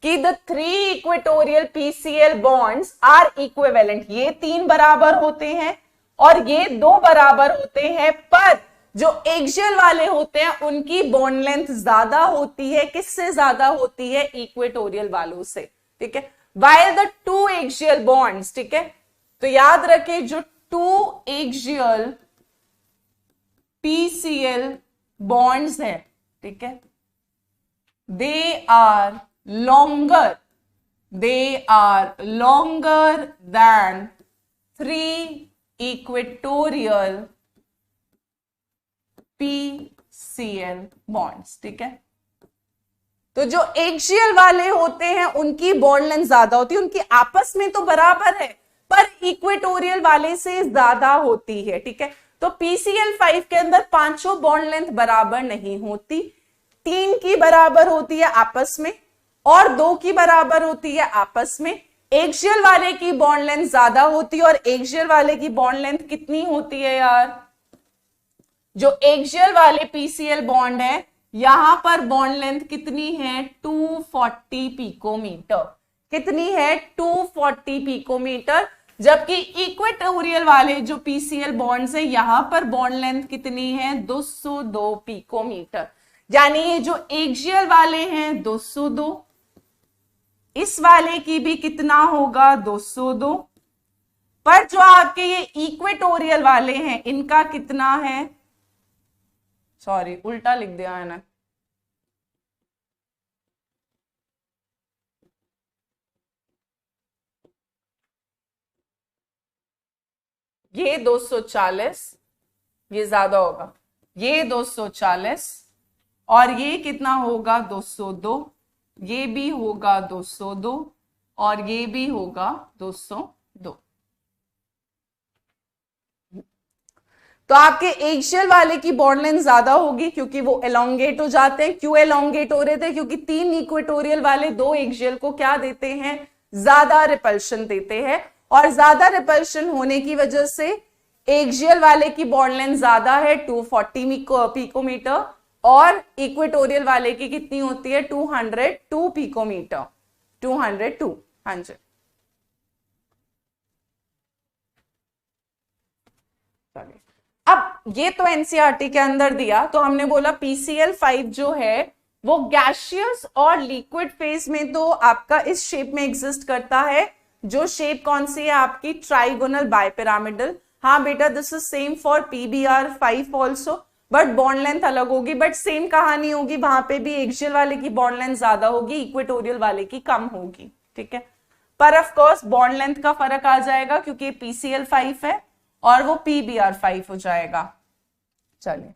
Speaker 1: कि the 3 equatorial PCl bonds are equivalent, ये 3 बराबर होते हैं और ये 2 बराबर होते हैं, पर जो एक्सियल वाले होते हैं उनकी बॉन्ड लेंथ ज्यादा होती है। किससे ज्यादा होती है, इक्वेटोरियल वालों से, ठीक है। वाइल द 2 एक्सियल बॉन्ड्स, ठीक है, तो याद रखें जो 2 एक्सियल PCl बॉन्ड्स है, ठीक है, they are longer than 3 equatorial PCl bonds, ठीक है। तो जो एक्सियल वाले होते हैं उनकी बॉन्ड लेंथ ज्यादा होती है, उनकी आपस में तो बराबर है पर इक्वेटोरियल वाले से ज्यादा होती है, ठीक है। तो PCl5 के अंदर 5 बॉन्ड लेंथ बराबर नहीं होती, 3 की बराबर होती है आपस में और 2 की बराबर होती है आपस में। एक्सियल वाले की बॉन्ड लेंथ ज्यादा होती है और एक्सियल वाले की बॉन्ड लेंथ कितनी होती है यार, जो एक्सियल वाले PCl बॉन्ड है यहां पर बॉन्ड लेंथ कितनी है, 240 पिकोमीटर। कितनी है, 240 पिकोमीटर। जबकि इक्वेटोरियल वाले जो PCl बॉन्ड्स है यहां पर बॉन्ड लेंथ कितनी है, 202 पिकोमीटर। यानी ये जो एक्सियल वाले हैं 202, इस वाले की भी कितना होगा, 202, पर जो आपके ये इक्वेटोरियल वाले हैं इनका कितना है, सॉरी उल्टा लिख दिया है ना, ये 240, ये ज्यादा होगा, ये 240 और ये कितना होगा 202, ये भी होगा 202 और ये भी होगा 202। तो आपके एक्सियल वाले की बॉन्ड लेंथ ज्यादा होगी क्योंकि वो एलोंगेट हो जाते हैं। क्यों एलोंगेट हो रहे थे, क्योंकि 3 इक्वेटोरियल वाले 2 एक्सियल को क्या देते हैं, ज्यादा रिपल्शन देते हैं, और ज्यादा रिपल्शन होने की वजह से एक्सियल वाले की बॉन्ड लेंथ ज्यादा है 240 पिकोमीटर और इक्वेटोरियल वाले की कितनी होती है 202 पिकोमीटर, 202। हाँ जी, अब ये तो एनसीईआरटी के अंदर दिया, तो हमने बोला PCl5 जो है वो गैसियस और लिक्विड फेज में तो आपका इस शेप में एग्जिस्ट करता है, जो शेप कौन सी है आपकी, ट्राइगोनल बाइपिरामिडल। हाँ बेटा, this is same for PBr5 also, but bond length अलग होगी, बट सेम कहानी होगी, वहां पे भी एक्सियल वाले की बॉन्ड लेंथ ज्यादा होगी, इक्वेटोरियल वाले की कम होगी, ठीक है। पर ऑफ कोर्स बॉन्ड लेंथ का फर्क आ जाएगा क्योंकि PCl5 है और वो PBr5 हो जाएगा। चलिए,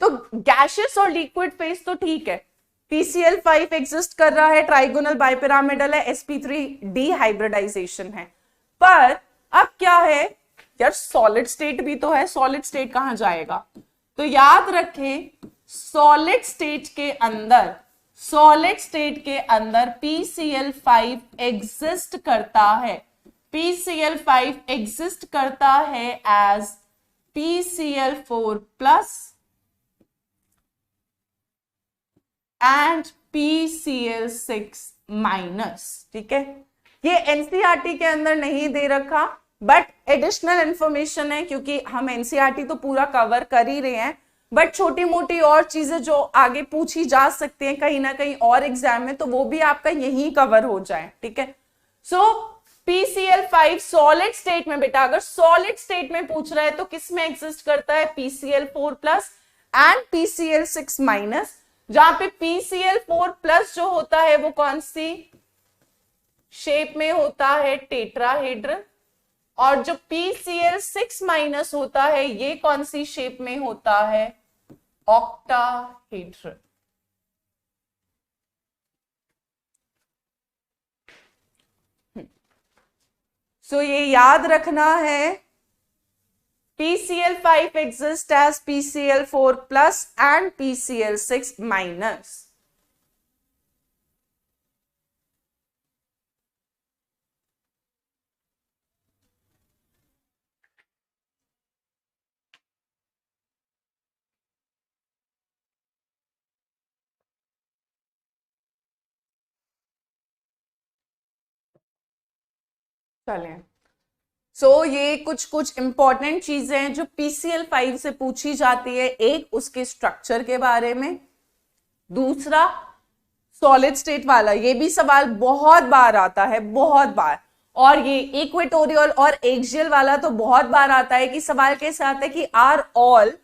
Speaker 1: तो गैसियस और लिक्विड फेज तो ठीक है, PCl5 एग्जिस्ट कर रहा है, ट्राइगोनल बाइपिरामिडल है, sp3 डिहाइब्रिडाइजेशन है। पर अब क्या है यार, सॉलिड स्टेट भी तो है, सॉलिड स्टेट कहां जाएगा, तो याद रखें सॉलिड स्टेट के अंदर, सॉलिड स्टेट के अंदर PCl5 एग्जिस्ट करता है, PCl5 एग्जिस्ट करता है एज PCl4+ एंड PCl6-, ठीक है। ये एनसीईआरटी के अंदर नहीं दे रखा, बट एडिशनल इंफॉर्मेशन है क्योंकि हम एनसीईआरटी तो पूरा कवर कर ही रहे हैं, बट छोटी मोटी और चीजें जो आगे पूछी जा सकती हैं कहीं ना कहीं और एग्जाम में, तो वो भी आपका यही कवर हो जाए, ठीक है। सो PCl5 सॉलिड स्टेट में, बेटा अगर सॉलिड स्टेट में पूछ रहा है तो किस में एग्जिस्ट करता है, PCl4+ एंड PCl6-, जहां पे PCl4+ जो होता है वो कौन सी शेप में होता है, टेट्राहेड्रल, और जो PCl6- होता है ये कौन सी शेप में होता है, ऑक्टाहेड्रल। सो ये याद रखना है, PCl5 exists as PCl4+ and PCl6-। चलें, सो ये कुछ इंपॉर्टेंट चीजें हैं जो PCl5 से पूछी जाती है। एक, उसके स्ट्रक्चर के बारे में, दूसरा सॉलिड स्टेट वाला, ये भी सवाल बहुत बार आता है, बहुत बार, और ये इक्वेटोरियल और एक्सियल वाला तो बहुत बार आता है कि सवाल कैसे आता है कि are all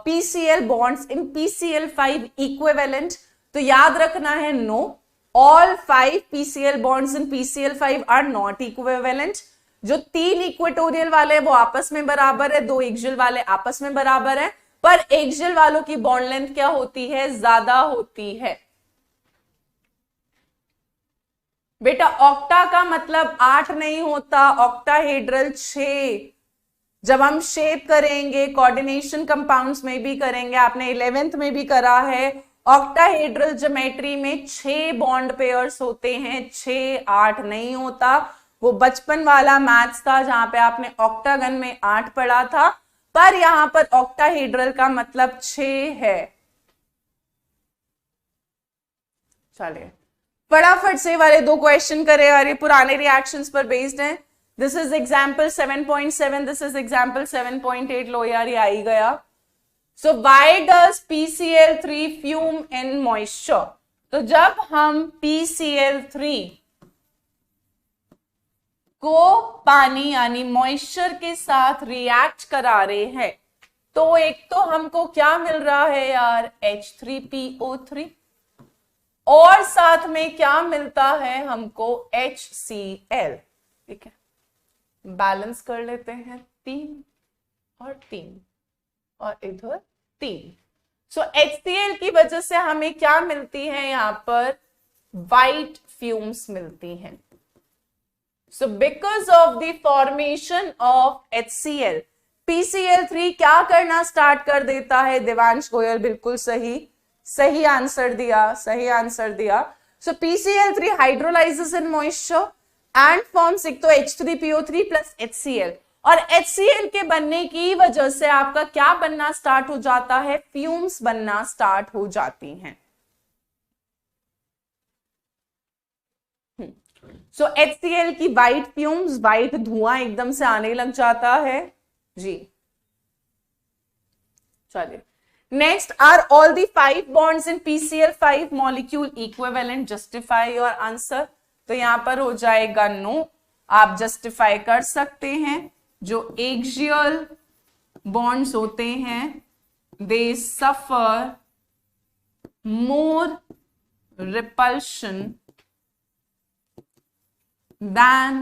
Speaker 1: PCl bonds in PCl5 equivalent, तो याद रखना है no, all 5 PCl bonds in PCl5 are not equivalent। जो 3 इक्वेटोरियल वाले वो आपस में बराबर है, 2 एक्सियल वाले आपस में बराबर है, पर एक्सियल वालों की बॉन्ड लेंथ क्या होती है, ज्यादा होती है। बेटा ऑक्टा का मतलब 8 नहीं होता, ऑक्टाहेड्रल 6। जब हम शेप करेंगे, कोऑर्डिनेशन कंपाउंड्स में भी करेंगे, आपने 11th में भी करा है, ऑक्टाहेड्रल ज्योमेट्री में 6 बॉन्ड पेयर्स होते हैं, 6, 8 नहीं होता। वो बचपन वाला मैथ्स था जहां पे आपने ऑक्टागन में 8 पढ़ा था, पर यहां पर ऑक्टाहेड्रल का मतलब 6 है। चलिए फटाफट से वाले 2 क्वेश्चन करे, और ये पुराने रिएक्शंस पर बेस्ड हैं। This is example 7.7, this is example 7.8। लो यार ये आ ही गया। So why does PCl3 fume in moisture, तो जब हम PCl3 को पानी यानी मॉइस्चर के साथ रिएक्ट करा रहे हैं, तो एक तो हमको क्या मिल रहा है यार, H3PO3, और साथ में क्या मिलता है हमको, HCl। ठीक है, बैलेंस कर लेते हैं, 3 और 3 और इधर 3। सो HCl की वजह से हमें क्या मिलती है, यहां पर वाइट फ्यूम्स मिलती हैं। So because of the formation of HCl, PCl3 क्या करना स्टार्ट कर देता है, देवांश गोयल बिल्कुल सही, सही आंसर दिया, सही आंसर दिया। So PCl3 hydrolyses in moisture and forms एक तो H3PO3 प्लस HCl, और HCl के बनने की वजह से आपका क्या बनना स्टार्ट हो जाता है, फ्यूम्स बनना स्टार्ट हो जाती हैं। सो HCl की वाइट फ्यूम्स, वाइट धुआं एकदम से आने लग जाता है जी। चलिए next, are all the 5 bonds in PCl5 molecule equivalent, justify your answer. तो यहां पर हो जाएगा नो, आप जस्टिफाई कर सकते हैं। जो एक्सियल बॉन्ड्स होते हैं दे सफर मोर रिपल्शन than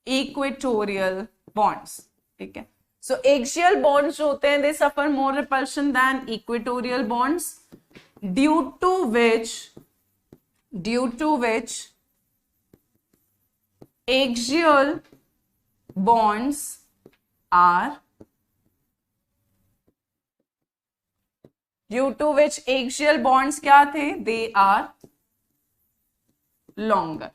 Speaker 1: equatorial bonds। ठीक है, सो एक्सियल बॉन्ड्स जो होते हैं दे सफर मोर repulsion than equatorial bonds, due to which axial bonds are क्या थे, they are longer।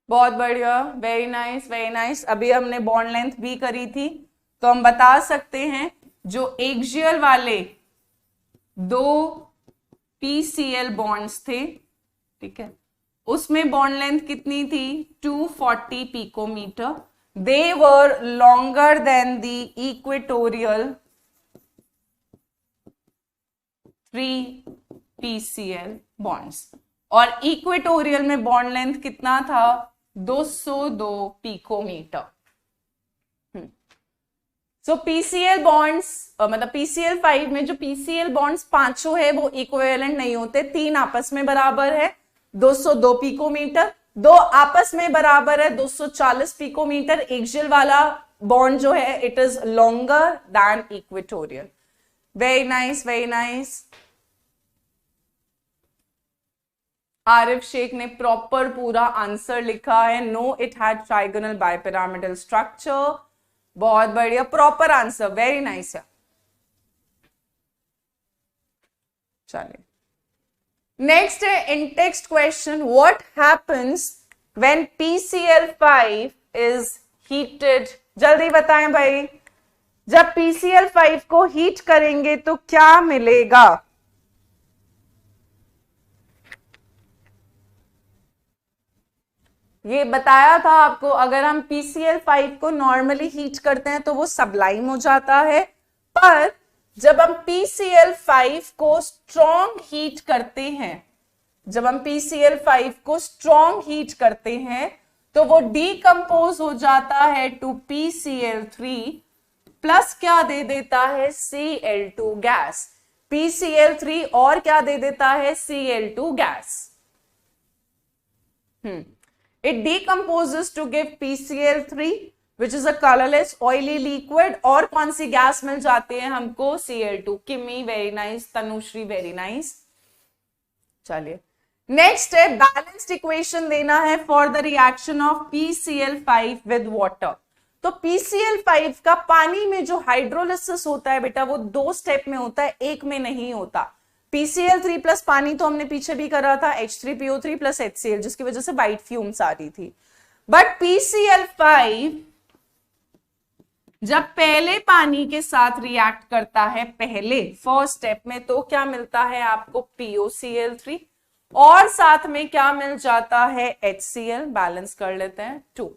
Speaker 1: बहुत बढ़िया, वेरी नाइस वेरी नाइस। अभी हमने बॉन्ड लेंथ भी करी थी, तो हम बता सकते हैं जो एक्सियल वाले 2 PCl बॉन्ड्स थे, ठीक है, उसमें बॉन्ड लेंथ कितनी थी, 240 picometre. They were longer than the equatorial 3 PCl bonds, और इक्वेटोरियल में बॉन्ड लेंथ कितना था, 202 पिकोमीटर। सो PCl बॉन्ड्स मतलब PCl5 में जो PCl बॉन्ड्स पांचों है वो इक्विवेलेंट नहीं होते, 3 आपस में बराबर है 202 पिकोमीटर, 2 आपस में बराबर है 240 पिकोमीटर। एक्सियल वाला बॉन्ड जो है it is longer than equatorial. Very nice very nice. Arif Shaikh ने प्रॉपर पूरा आंसर लिखा है, no it had trigonal bipyramidal structure. बहुत बढ़िया, प्रॉपर आंसर, वेरी नाइस है। चलिए नेक्स्ट है in text question, what happens when PCl5 is heated. जल्दी बताएं भाई, जब PCl5 को हीट करेंगे तो क्या मिलेगा। ये बताया था आपको, अगर हम PCl5 को नॉर्मली हीट करते हैं तो वो सबलाइम हो जाता है, पर जब हम PCl5 को स्ट्रॉन्ग हीट करते हैं, जब हम PCl5 को स्ट्रॉन्ग हीट करते हैं तो वो डीकंपोज हो जाता है टू PCl3 प्लस क्या दे देता है, Cl2 गैस। PCl3 और क्या दे देता है, Cl2 gas. It decomposes to give PCl3 which is a colorless oily liquid, और कौन सी गैस मिल जाती है हमको, Cl2। किमी very nice, Tanushree very nice. चलिए नेक्स्ट है बैलेंस्ड इक्वेशन देना है for the reaction of PCl5 with water. तो PCl5 का पानी में जो हाइड्रोलिसिस होता है बेटा वो 2 स्टेप में होता है, एक में नहीं होता। PCl3 प्लस पानी तो हमने पीछे भी करा था, H3PO3 प्लस HCl, जिसकी वजह से वाइट फ्यूम्स आ रही थी। बट PCl5 जब पहले पानी के साथ रिएक्ट करता है, पहले फर्स्ट स्टेप में, तो क्या मिलता है आपको, POCl3, और साथ में क्या मिल जाता है, HCl। बैलेंस कर लेते हैं 2।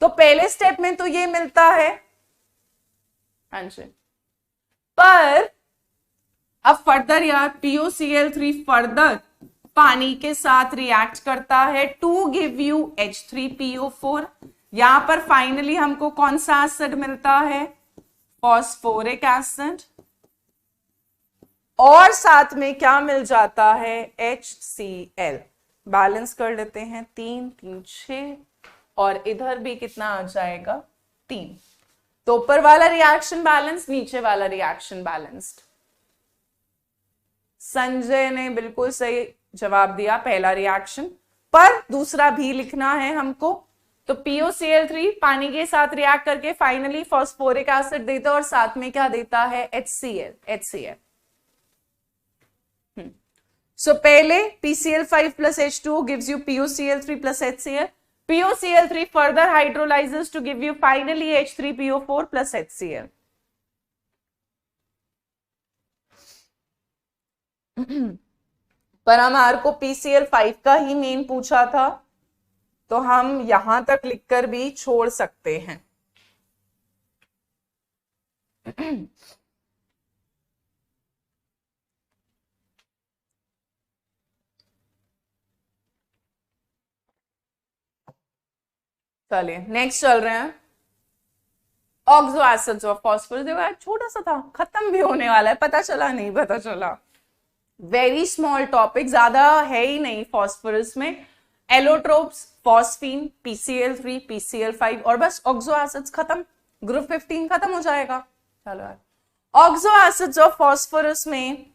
Speaker 1: तो पहले स्टेप में तो ये मिलता है, हाँ जी, पर अब फर्दर यार POCl3 फर्दर पानी के साथ रिएक्ट करता है टू गिव यू H3PO4। यहां पर फाइनली हमको कौन सा एसिड मिलता है, फॉस्फोरिक एसिड, और साथ में क्या मिल जाता है, HCl। बैलेंस कर लेते हैं, 3 3 6, और इधर भी कितना आ जाएगा, 3। तो ऊपर वाला रिएक्शन बैलेंस, नीचे वाला रिएक्शन बैलेंस्ड। संजय ने बिल्कुल सही जवाब दिया, पहला रिएक्शन, पर दूसरा भी लिखना है हमको। तो POCl3 पानी के साथ रिएक्ट करके फाइनली फॉस्फोरिक एसिड देता है और साथ में क्या देता है, HCl। सो पहले PCl5 plus H2O gives you POCl3 plus HCl. POCl3 further hydrolyzes to give you finally H3PO4 plus HCl. पर हमारे को PCl5 का ही मेन पूछा था, तो हम यहां तक लिखकर भी छोड़ सकते हैं। चलिए नेक्स्ट चल रहे हैं, ऑक्सो एसिड्स ऑफ फॉस्फोरस। देखो यार छोटा सा था, खत्म भी होने वाला है, पता चला नहीं पता चला। वेरी स्मॉल टॉपिक, ज्यादा है ही नहीं फॉस्फोरस में। एलोट्रोप्स, फॉस्फीन, PCl3, PCl5 और बस ऑक्सो एसिड्स खत्म, ग्रुप 15 खत्म हो जाएगा। चलो यार, ऑक्सो एसिड्स ऑफ फॉस्फोरस में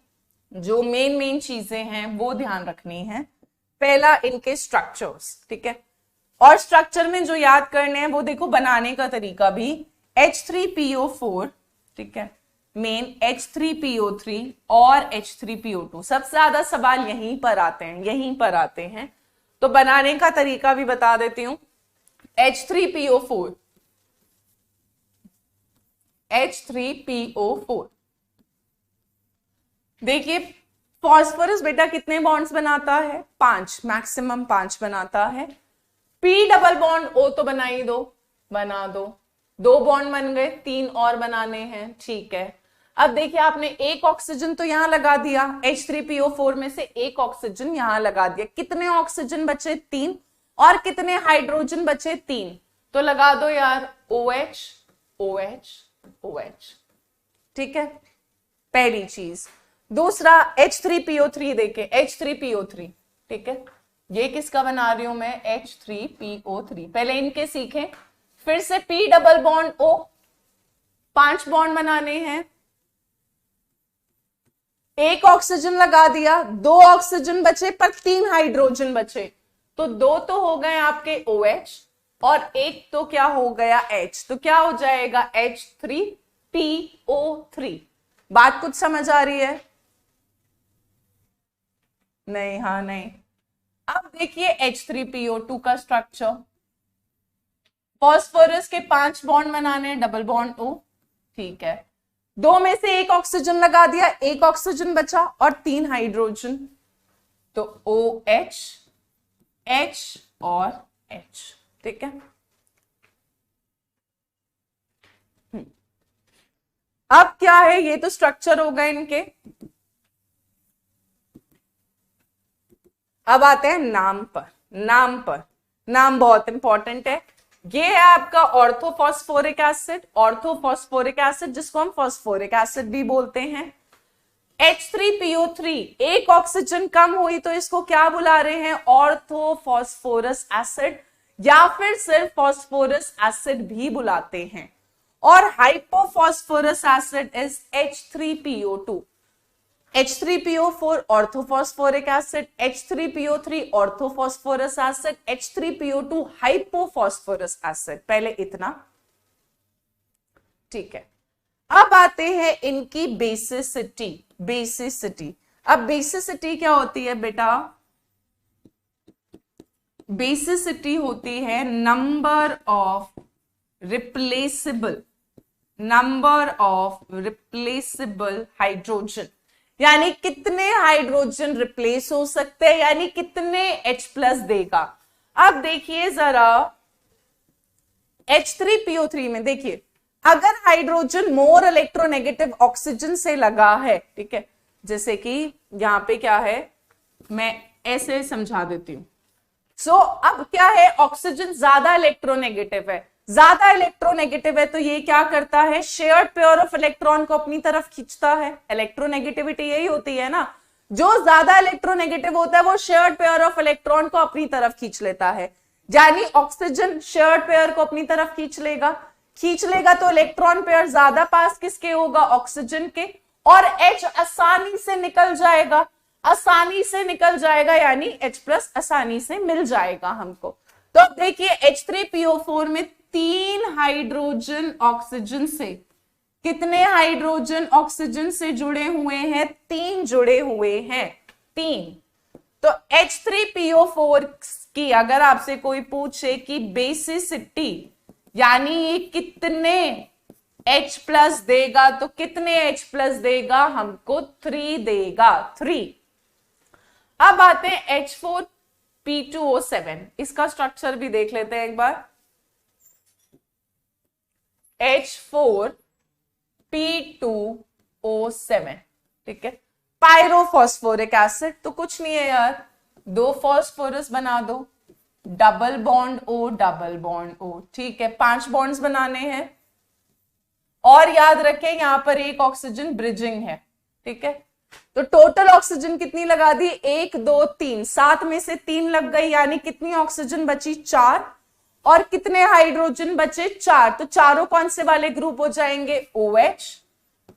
Speaker 1: जो मेन चीजें हैं वो ध्यान रखनी है। पहला इनके स्ट्रक्चर्स, ठीक है, और स्ट्रक्चर में जो याद करने हैं वो देखो, बनाने का तरीका भी H3PO4, ठीक है, मेन H3PO3 और H3PO2। सबसे ज्यादा सवाल यहीं पर आते हैं, तो बनाने का तरीका भी बता देती हूं। H3PO4, देखिए फॉस्फोरस बेटा कितने बॉन्ड्स बनाता है, 5, मैक्सिमम 5 बनाता है। P डबल बॉन्ड O तो बना ही दो, बना दो, 2 बॉन्ड बन गए, 3 और बनाने हैं, ठीक है। अब देखिए आपने एक ऑक्सीजन तो यहां लगा दिया, H3PO4 में से एक ऑक्सीजन यहां लगा दिया, कितने ऑक्सीजन बचे, 3, और कितने हाइड्रोजन बचे, 3, तो लगा दो यार OH OH OH, ठीक है, पहली चीज। दूसरा H3PO3, देखे H3PO3, ठीक है, ये किसका बना रही हूं मैं, H3PO3। पहले इनके सीखें, फिर से P double bond O, 5 bond बनाने हैं, एक ऑक्सीजन लगा दिया, 2 ऑक्सीजन बचे पर 3 हाइड्रोजन बचे, तो 2 तो हो गए आपके OH और एक तो क्या हो गया H, तो क्या हो जाएगा H3PO3। बात कुछ समझ आ रही है, नहीं, हाँ नहीं। अब देखिए H3PO2 का स्ट्रक्चर, फॉस्फोरस के 5 बॉन्ड बनाने, डबल बॉन्ड O, ठीक है, 2 में से एक ऑक्सीजन लगा दिया, एक ऑक्सीजन बचा और 3 हाइड्रोजन, तो OH H और H, ठीक है। अब क्या है, ये तो स्ट्रक्चर हो गए इनके। अब आते हैं नाम पर। नाम बहुत इंपॉर्टेंट है। ये है आपका ऑर्थोफॉस्फोरिक एसिड, जिसको हम फॉस्फोरिक एसिड भी बोलते हैं। H3PO3, एक ऑक्सीजन कम हुई तो इसको क्या बुला रहे हैं, ऑर्थोफॉस्फोरस एसिड, या फिर सिर्फ फॉस्फोरस एसिड भी बुलाते हैं। और hypophosphorous acid is H3PO2, H3PO4 orthophosphoric acid, H3PO3 orthophosphorous acid, H3PO2 hypophosphorous acid. पहले इतना, ठीक है। अब आते हैं इनकी बेसिसिटी। अब बेसिसिटी क्या होती है बेटा, बेसिसिटी होती है नंबर ऑफ रिप्लेसेबल हाइड्रोजन, यानी कितने हाइड्रोजन रिप्लेस हो सकते हैं, यानी कितने H+ देगा। अब देखिए जरा H3PO3 में देखिए, अगर हाइड्रोजन मोर इलेक्ट्रोनेगेटिव ऑक्सीजन से लगा है, ठीक है, जैसे कि यहां पे क्या है, मैं ऐसे समझा देती हूं। सो अब क्या है, ऑक्सीजन ज्यादा इलेक्ट्रोनेगेटिव है, ज्यादा इलेक्ट्रोनेगेटिव है तो ये क्या करता है, शेयर्ड पेयर ऑफ इलेक्ट्रॉन को अपनी तरफ खींचता है। इलेक्ट्रोनेगेटिविटी यही होती है ना, जो ज्यादा इलेक्ट्रोनेगेटिव होता है वो शेयर्ड पेयर ऑफ इलेक्ट्रॉन को अपनी तरफ खींच लेता है। यानी ऑक्सीजन शेयर्ड पेयर को अपनी तरफ खींच लेगा तो इलेक्ट्रॉन पेयर ज्यादा पास किसके होगा, ऑक्सीजन के, और H आसानी से निकल जाएगा, यानी H+ आसानी से मिल जाएगा हमको। तो अब देखिए H3PO4 में 3 हाइड्रोजन ऑक्सीजन से, कितने हाइड्रोजन ऑक्सीजन से जुड़े हुए हैं, 3 जुड़े हुए हैं, 3। तो H3PO4 की अगर आपसे कोई पूछे कि बेसिसिटी यानी ये कितने H+ देगा, तो कितने H+ देगा, हमको 3 देगा, 3। अब आते हैं H4P2O7, इसका स्ट्रक्चर भी देख लेते हैं एक बार। H4P2O7, ठीक है, पायरोफॉस्फोरिक एसिड, तो कुछ नहीं है यार, 2 फॉस्फोरस बना दो, डबल बॉन्ड O, ठीक है, 5 बॉन्ड्स बनाने हैं। और याद रखें यहां पर एक ऑक्सीजन ब्रिजिंग है, ठीक है। तो टोटल ऑक्सीजन कितनी लगा दी, 1 2 3, 7 में से 3 लग गई, यानी कितनी ऑक्सीजन बची, 4। और कितने हाइड्रोजन बचे, 4। तो चारों कौन से वाले ग्रुप हो जाएंगे,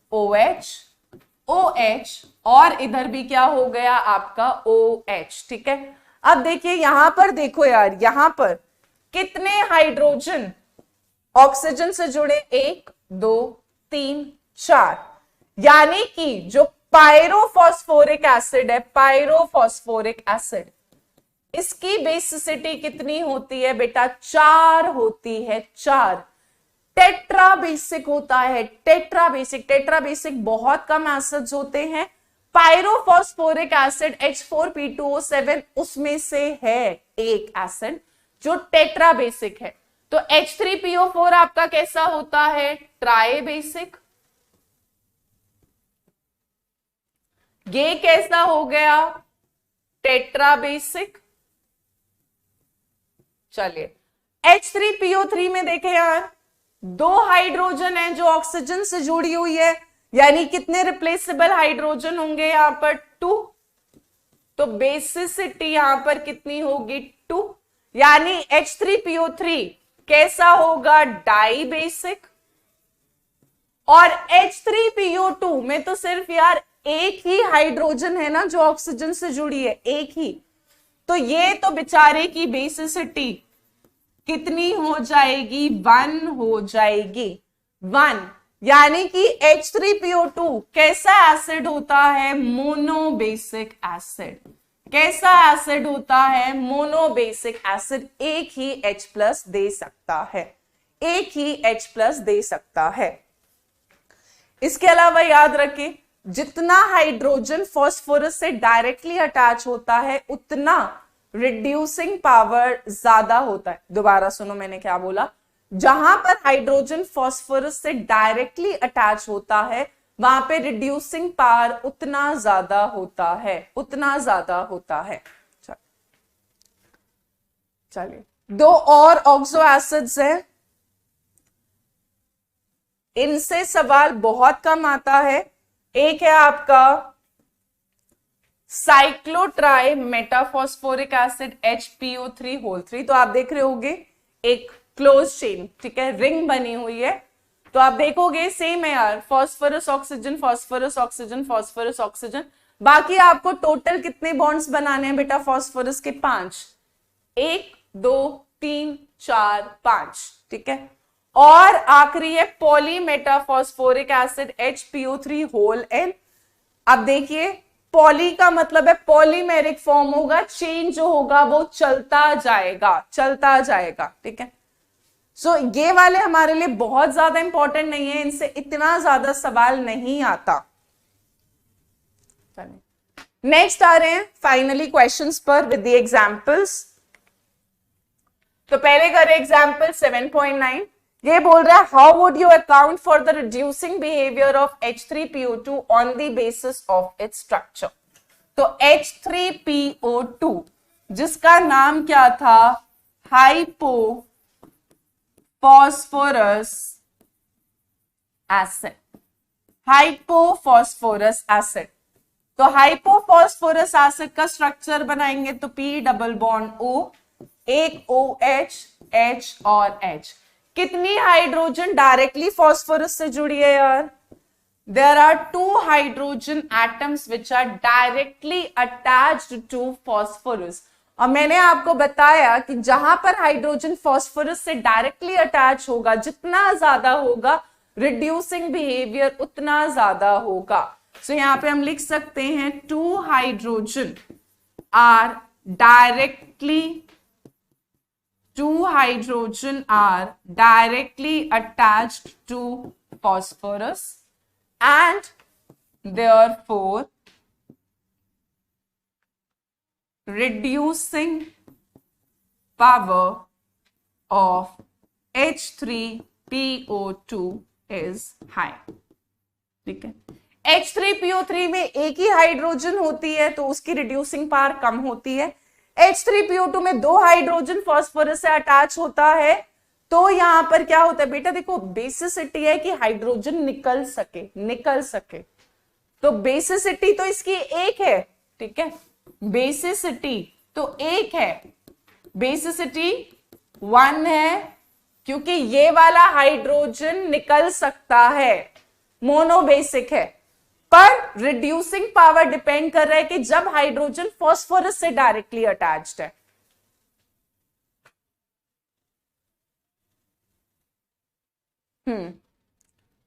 Speaker 1: OH, और इधर भी क्या हो गया आपका OH, ठीक है। अब देखिए यहां पर देखो यार, यहां पर कितने हाइड्रोजन ऑक्सीजन से जुड़े, 1 2 3 4, यानी कि जो पायरोफॉस्फोरिक एसिड है, पायरोफॉस्फोरिक एसिड, इसकी बेसिसिटी कितनी होती है बेटा, 4 होती है, 4। टेट्रा बेसिक होता है, टेट्रा बेसिक बहुत कम एसिड्स होते हैं। पायरोफॉस्फोरिक एसिड H4P2O7 उसमें से है एक एसिड जो टेट्रा बेसिक है। तो H3PO4 आपका कैसा होता है, ट्राई बेसिक। ये कैसा हो गया, टेट्रा बेसिक। चलिए H3PO3 में देखें यार, 2 हाइड्रोजन है जो ऑक्सीजन से जुड़ी हुई है, यानी कितने रिप्लेसेबल हाइड्रोजन होंगे यहां पर, 2। तो बेसिसिटी यहां पर कितनी होगी, 2, यानी H3PO3 कैसा होगा, डाई बेसिक। और H3PO2 में तो सिर्फ यार एक ही हाइड्रोजन है ना जो ऑक्सीजन से जुड़ी है, एक ही। तो ये तो बेचारे की बेसिसिटी कितनी हो जाएगी, 1 हो जाएगी, 1। यानी कि H3PO2 कैसा एसिड होता है, मोनोबेसिक एसिड। कैसा एसिड होता है, मोनोबेसिक एसिड। एक ही H+ दे सकता है, एक ही H+ दे सकता है। इसके अलावा याद रखें, जितना हाइड्रोजन फॉस्फोरस से डायरेक्टली अटैच होता है उतना रिड्यूसिंग पावर ज्यादा होता है। दोबारा सुनो मैंने क्या बोला, जहां पर हाइड्रोजन फॉस्फोरस से डायरेक्टली अटैच होता है वहां पे रिड्यूसिंग पावर उतना ज्यादा होता है, उतना ज्यादा होता है। चलिए 2 और ऑक्सो एसिड्स हैं, इनसे सवाल बहुत कम आता है। एक है आपका साइक्लोट्राई मेटाफॉस्फोरिक एसिड HPO3 तो आप देख रहे होगे एक क्लोज चेन, ठीक है, रिंग बनी हुई है। तो आप देखोगे सेम है यार, phosphorus oxygen, phosphorus oxygen, phosphorus oxygen. बाकी आपको टोटल कितने बॉन्ड्स बनाने हैं बेटा, फॉस्फोरस के 5, 1 2 3 4 5, ठीक है। और आखिरी है पॉलीमेटाफॉस्फोरिक एसिड HPO3 अब देखिए पॉली का मतलब है पॉलीमेरिक फॉर्म होगा, चेन जो होगा वो चलता जाएगा, चलता जाएगा, ठीक है। सो ये वाले हमारे लिए बहुत ज्यादा इंपॉर्टेंट नहीं है, इनसे इतना ज्यादा सवाल नहीं आता। नेक्स्ट आ रहे हैं फाइनली क्वेश्चंस पर विद द एग्जांपल्स। तो पहले करें एग्जांपल 7.9। ये बोल रहा है how would you account for the reducing behaviour of H3PO2 on the basis of its structure. तो H3PO2 जिसका नाम क्या था, hypo phosphorous acid, hypophosphorous acid. तो हाइपोफॉस्फोरस एसिड का स्ट्रक्चर बनाएंगे तो P डबल बॉन्ड O, एक OH, H और H। कितनी हाइड्रोजन डायरेक्टली फॉस्फोरस से जुड़ी है यार? There are two hydrogen atoms which are directly attached to phosphorus। और मैंने आपको बताया कि जहां पर हाइड्रोजन फॉस्फोरस से डायरेक्टली अटैच होगा, जितना ज्यादा होगा रिड्यूसिंग बिहेवियर उतना ज्यादा होगा। सो यहां पे हम लिख सकते हैं two hydrogen are directly attached to phosphorus and therefore reducing power of H3PO2 is high। ठीक है, H3PO3 में एक ही हाइड्रोजन होती है तो उसकी रिड्यूसिंग पावर कम होती है। H3PO2 में दो हाइड्रोजन फॉस्फोरस से अटैच होता है तो यहां पर क्या होता है बेटा, देखो बेसिसिटी है कि हाइड्रोजन निकल सके। तो बेसिसिटी तो इसकी एक है, ठीक है, बेसिसिटी तो एक है, बेसिसिटी 1 है, क्योंकि ये वाला हाइड्रोजन निकल सकता है, मोनोबेसिक है। पर रिड्यूसिंग पावर डिपेंड कर रहा है कि जब हाइड्रोजन फॉस्फोरस से डायरेक्टली अटैच्ड है।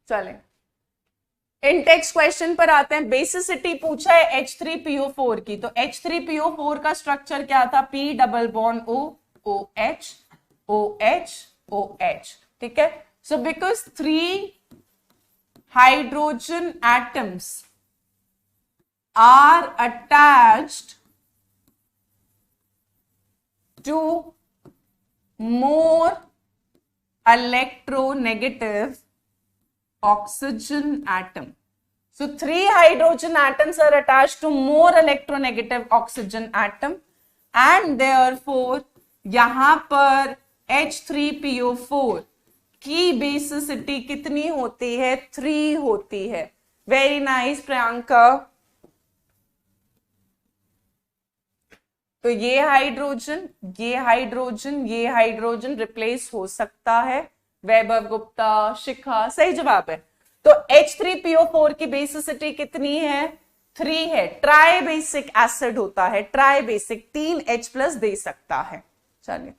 Speaker 1: चले इंटेक्स क्वेश्चन पर आते हैं। बेसिसिटी पूछा है H3PO4 की, तो H3PO4 का स्ट्रक्चर क्या था, P double bond O, OH, OH, OH। ठीक है, so because 3 hydrogen atoms are attached to more electronegative oxygen atom. So 3 hydrogen atoms are attached to more electronegative oxygen atom and therefore यहां पर H3PO4 की basicity कितनी होती है, 3 होती है। Very nice Priyanka. तो ये हाइड्रोजन रिप्लेस हो सकता है। वैभव गुप्ता, शिखा, सही जवाब है। तो H3PO4 की बेसिसिटी कितनी है, 3 है। ट्राई बेसिक एसिड होता है, ट्राई बेसिक 3 H+ दे सकता है। चलिए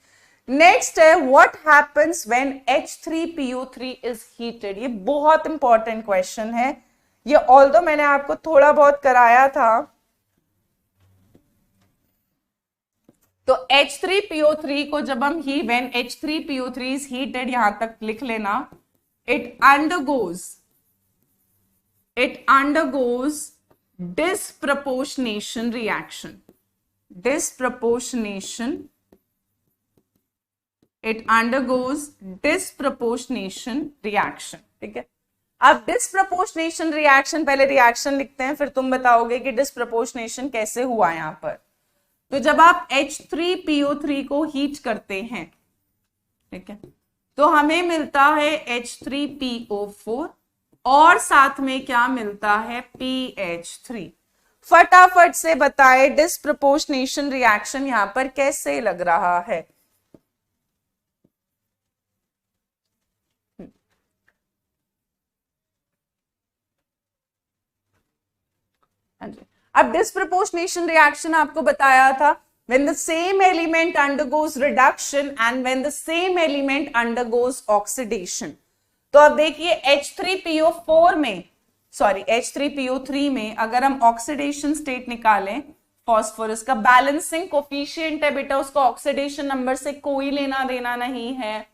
Speaker 1: नेक्स्ट है what happens when H3PO3 is heated. ये बहुत इंपॉर्टेंट क्वेश्चन है, ये ऑल्दो मैंने आपको थोड़ा बहुत कराया था। तो H3PO3 को जब हम व्हेन H3PO3 इज हीटेड, यहां तक लिख लेना, it undergoes disproportionation reaction. It undergoes disproportionation reaction। ठीक है, अब disproportionation reaction, पहले रिएक्शन लिखते हैं फिर तुम बताओगे कि डिस्प्रपोर्शनेशन कैसे हुआ यहां पर। तो जब आप H3PO3 को हीट करते हैं, ठीक है, तो हमें मिलता है H3PO4 और साथ में क्या मिलता है, PH3। फटाफट से बताए डिस्प्रपोर्शनेशन रिएक्शन यहां पर कैसे लग रहा है। अब डिस्प्रपोर्शनेशन रिएक्शन आपको बताया था when the same element undergoes reduction and when the same element undergoes oxidation। तो अब देखिए H3PO3 में अगर हम ऑक्सीडेशन स्टेट निकालें फॉस्फोरस का, बैलेंसिंग कोफिशिएंट है बेटा, उसका ऑक्सीडेशन नंबर से कोई लेना देना नहीं है।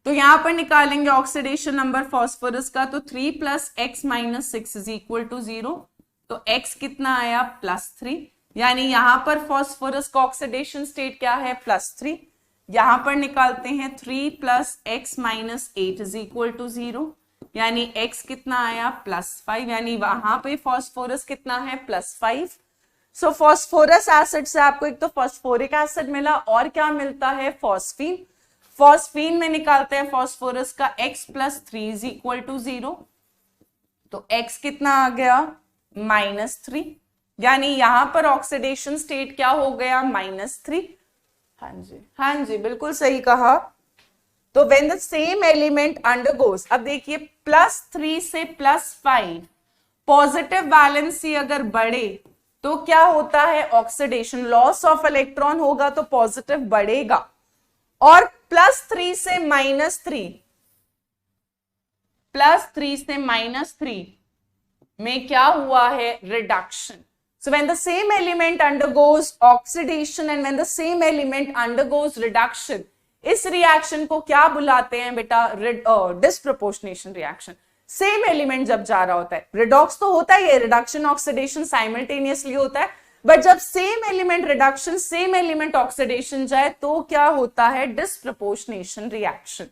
Speaker 1: तो यहां पर निकालेंगे ऑक्सीडेशन नंबर फॉस्फोरस का, तो 3 + x - 6 = 0। तो x कितना आया, +3, यानी यहां पर फॉस्फोरस का ऑक्सीडेशन स्टेट क्या है, +3। यहां पर निकालते हैं 3 plus x minus 8 is equal to 0, यानी x कितना आया +5, यानी वहां पे फॉस्फोरस कितना है +5। सो फॉस्फोरस एसिड से आपको एक तो फॉस्फोरिक एसिड मिला और क्या मिलता है फॉस्फीन। फॉस्फीन में निकालते हैं फॉस्फोरस का x + 3 इज इक्वल टू 0, तो x कितना आ गया -3, यानी यहां पर ऑक्सीडेशन स्टेट क्या हो गया -3। हाँ जी बिल्कुल सही कहा। तो when the same element undergoes, अब देखिए +3 से +5 पॉजिटिव वैलेंसी अगर बढ़े तो क्या होता है ऑक्सीडेशन, लॉस ऑफ इलेक्ट्रॉन होगा तो पॉजिटिव बढ़ेगा, और +3 से -3 में क्या हुआ है reduction. So when the same element undergoes oxidation and when the same element undergoes reduction, इस रिएक्शन को क्या बुलाते हैं बेटा डिस्प्रोपोर्शनेशन रिएक्शन। सेम एलिमेंट जब जा रहा होता है, रिडॉक्स तो होता है, रिडक्शन ऑक्सीडेशन साइमल्टेनियसली होता है, बट जब same element reduction same element oxidation जाए तो क्या होता है डिस्प्रोपोर्शनेशन रिएक्शन।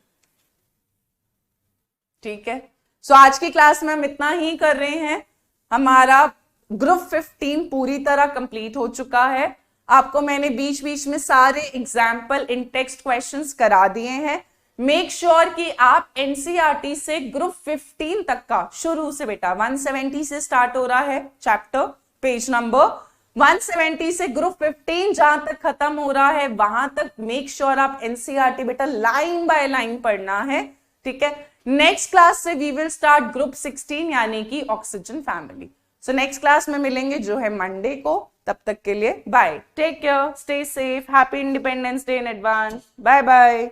Speaker 1: ठीक है, सो आज की क्लास में हम इतना ही कर रहे हैं। हमारा ग्रुप 15 पूरी तरह कंप्लीट हो चुका है। आपको मैंने बीच बीच में सारे एग्जाम्पल इन टेक्स्ट क्वेश्चंस करा दिए हैं। मेक श्योर कि आप एनसीईआरटी से ग्रुप 15 तक का शुरू से बेटा 170 से स्टार्ट हो रहा है चैप्टर, पेज नंबर 170 से ग्रुप 15 जहां तक खत्म हो रहा है वहां तक मेक श्योर आप एनसीईआरटी बेटा लाइन बाय लाइन पढ़ना है। ठीक है, नेक्स्ट क्लास से वी विल स्टार्ट ग्रुप 16 यानी कि oxygen family. So next class में मिलेंगे जो है मंडे को। तब तक के लिए bye, take care, stay safe, happy independence day in advance, bye bye.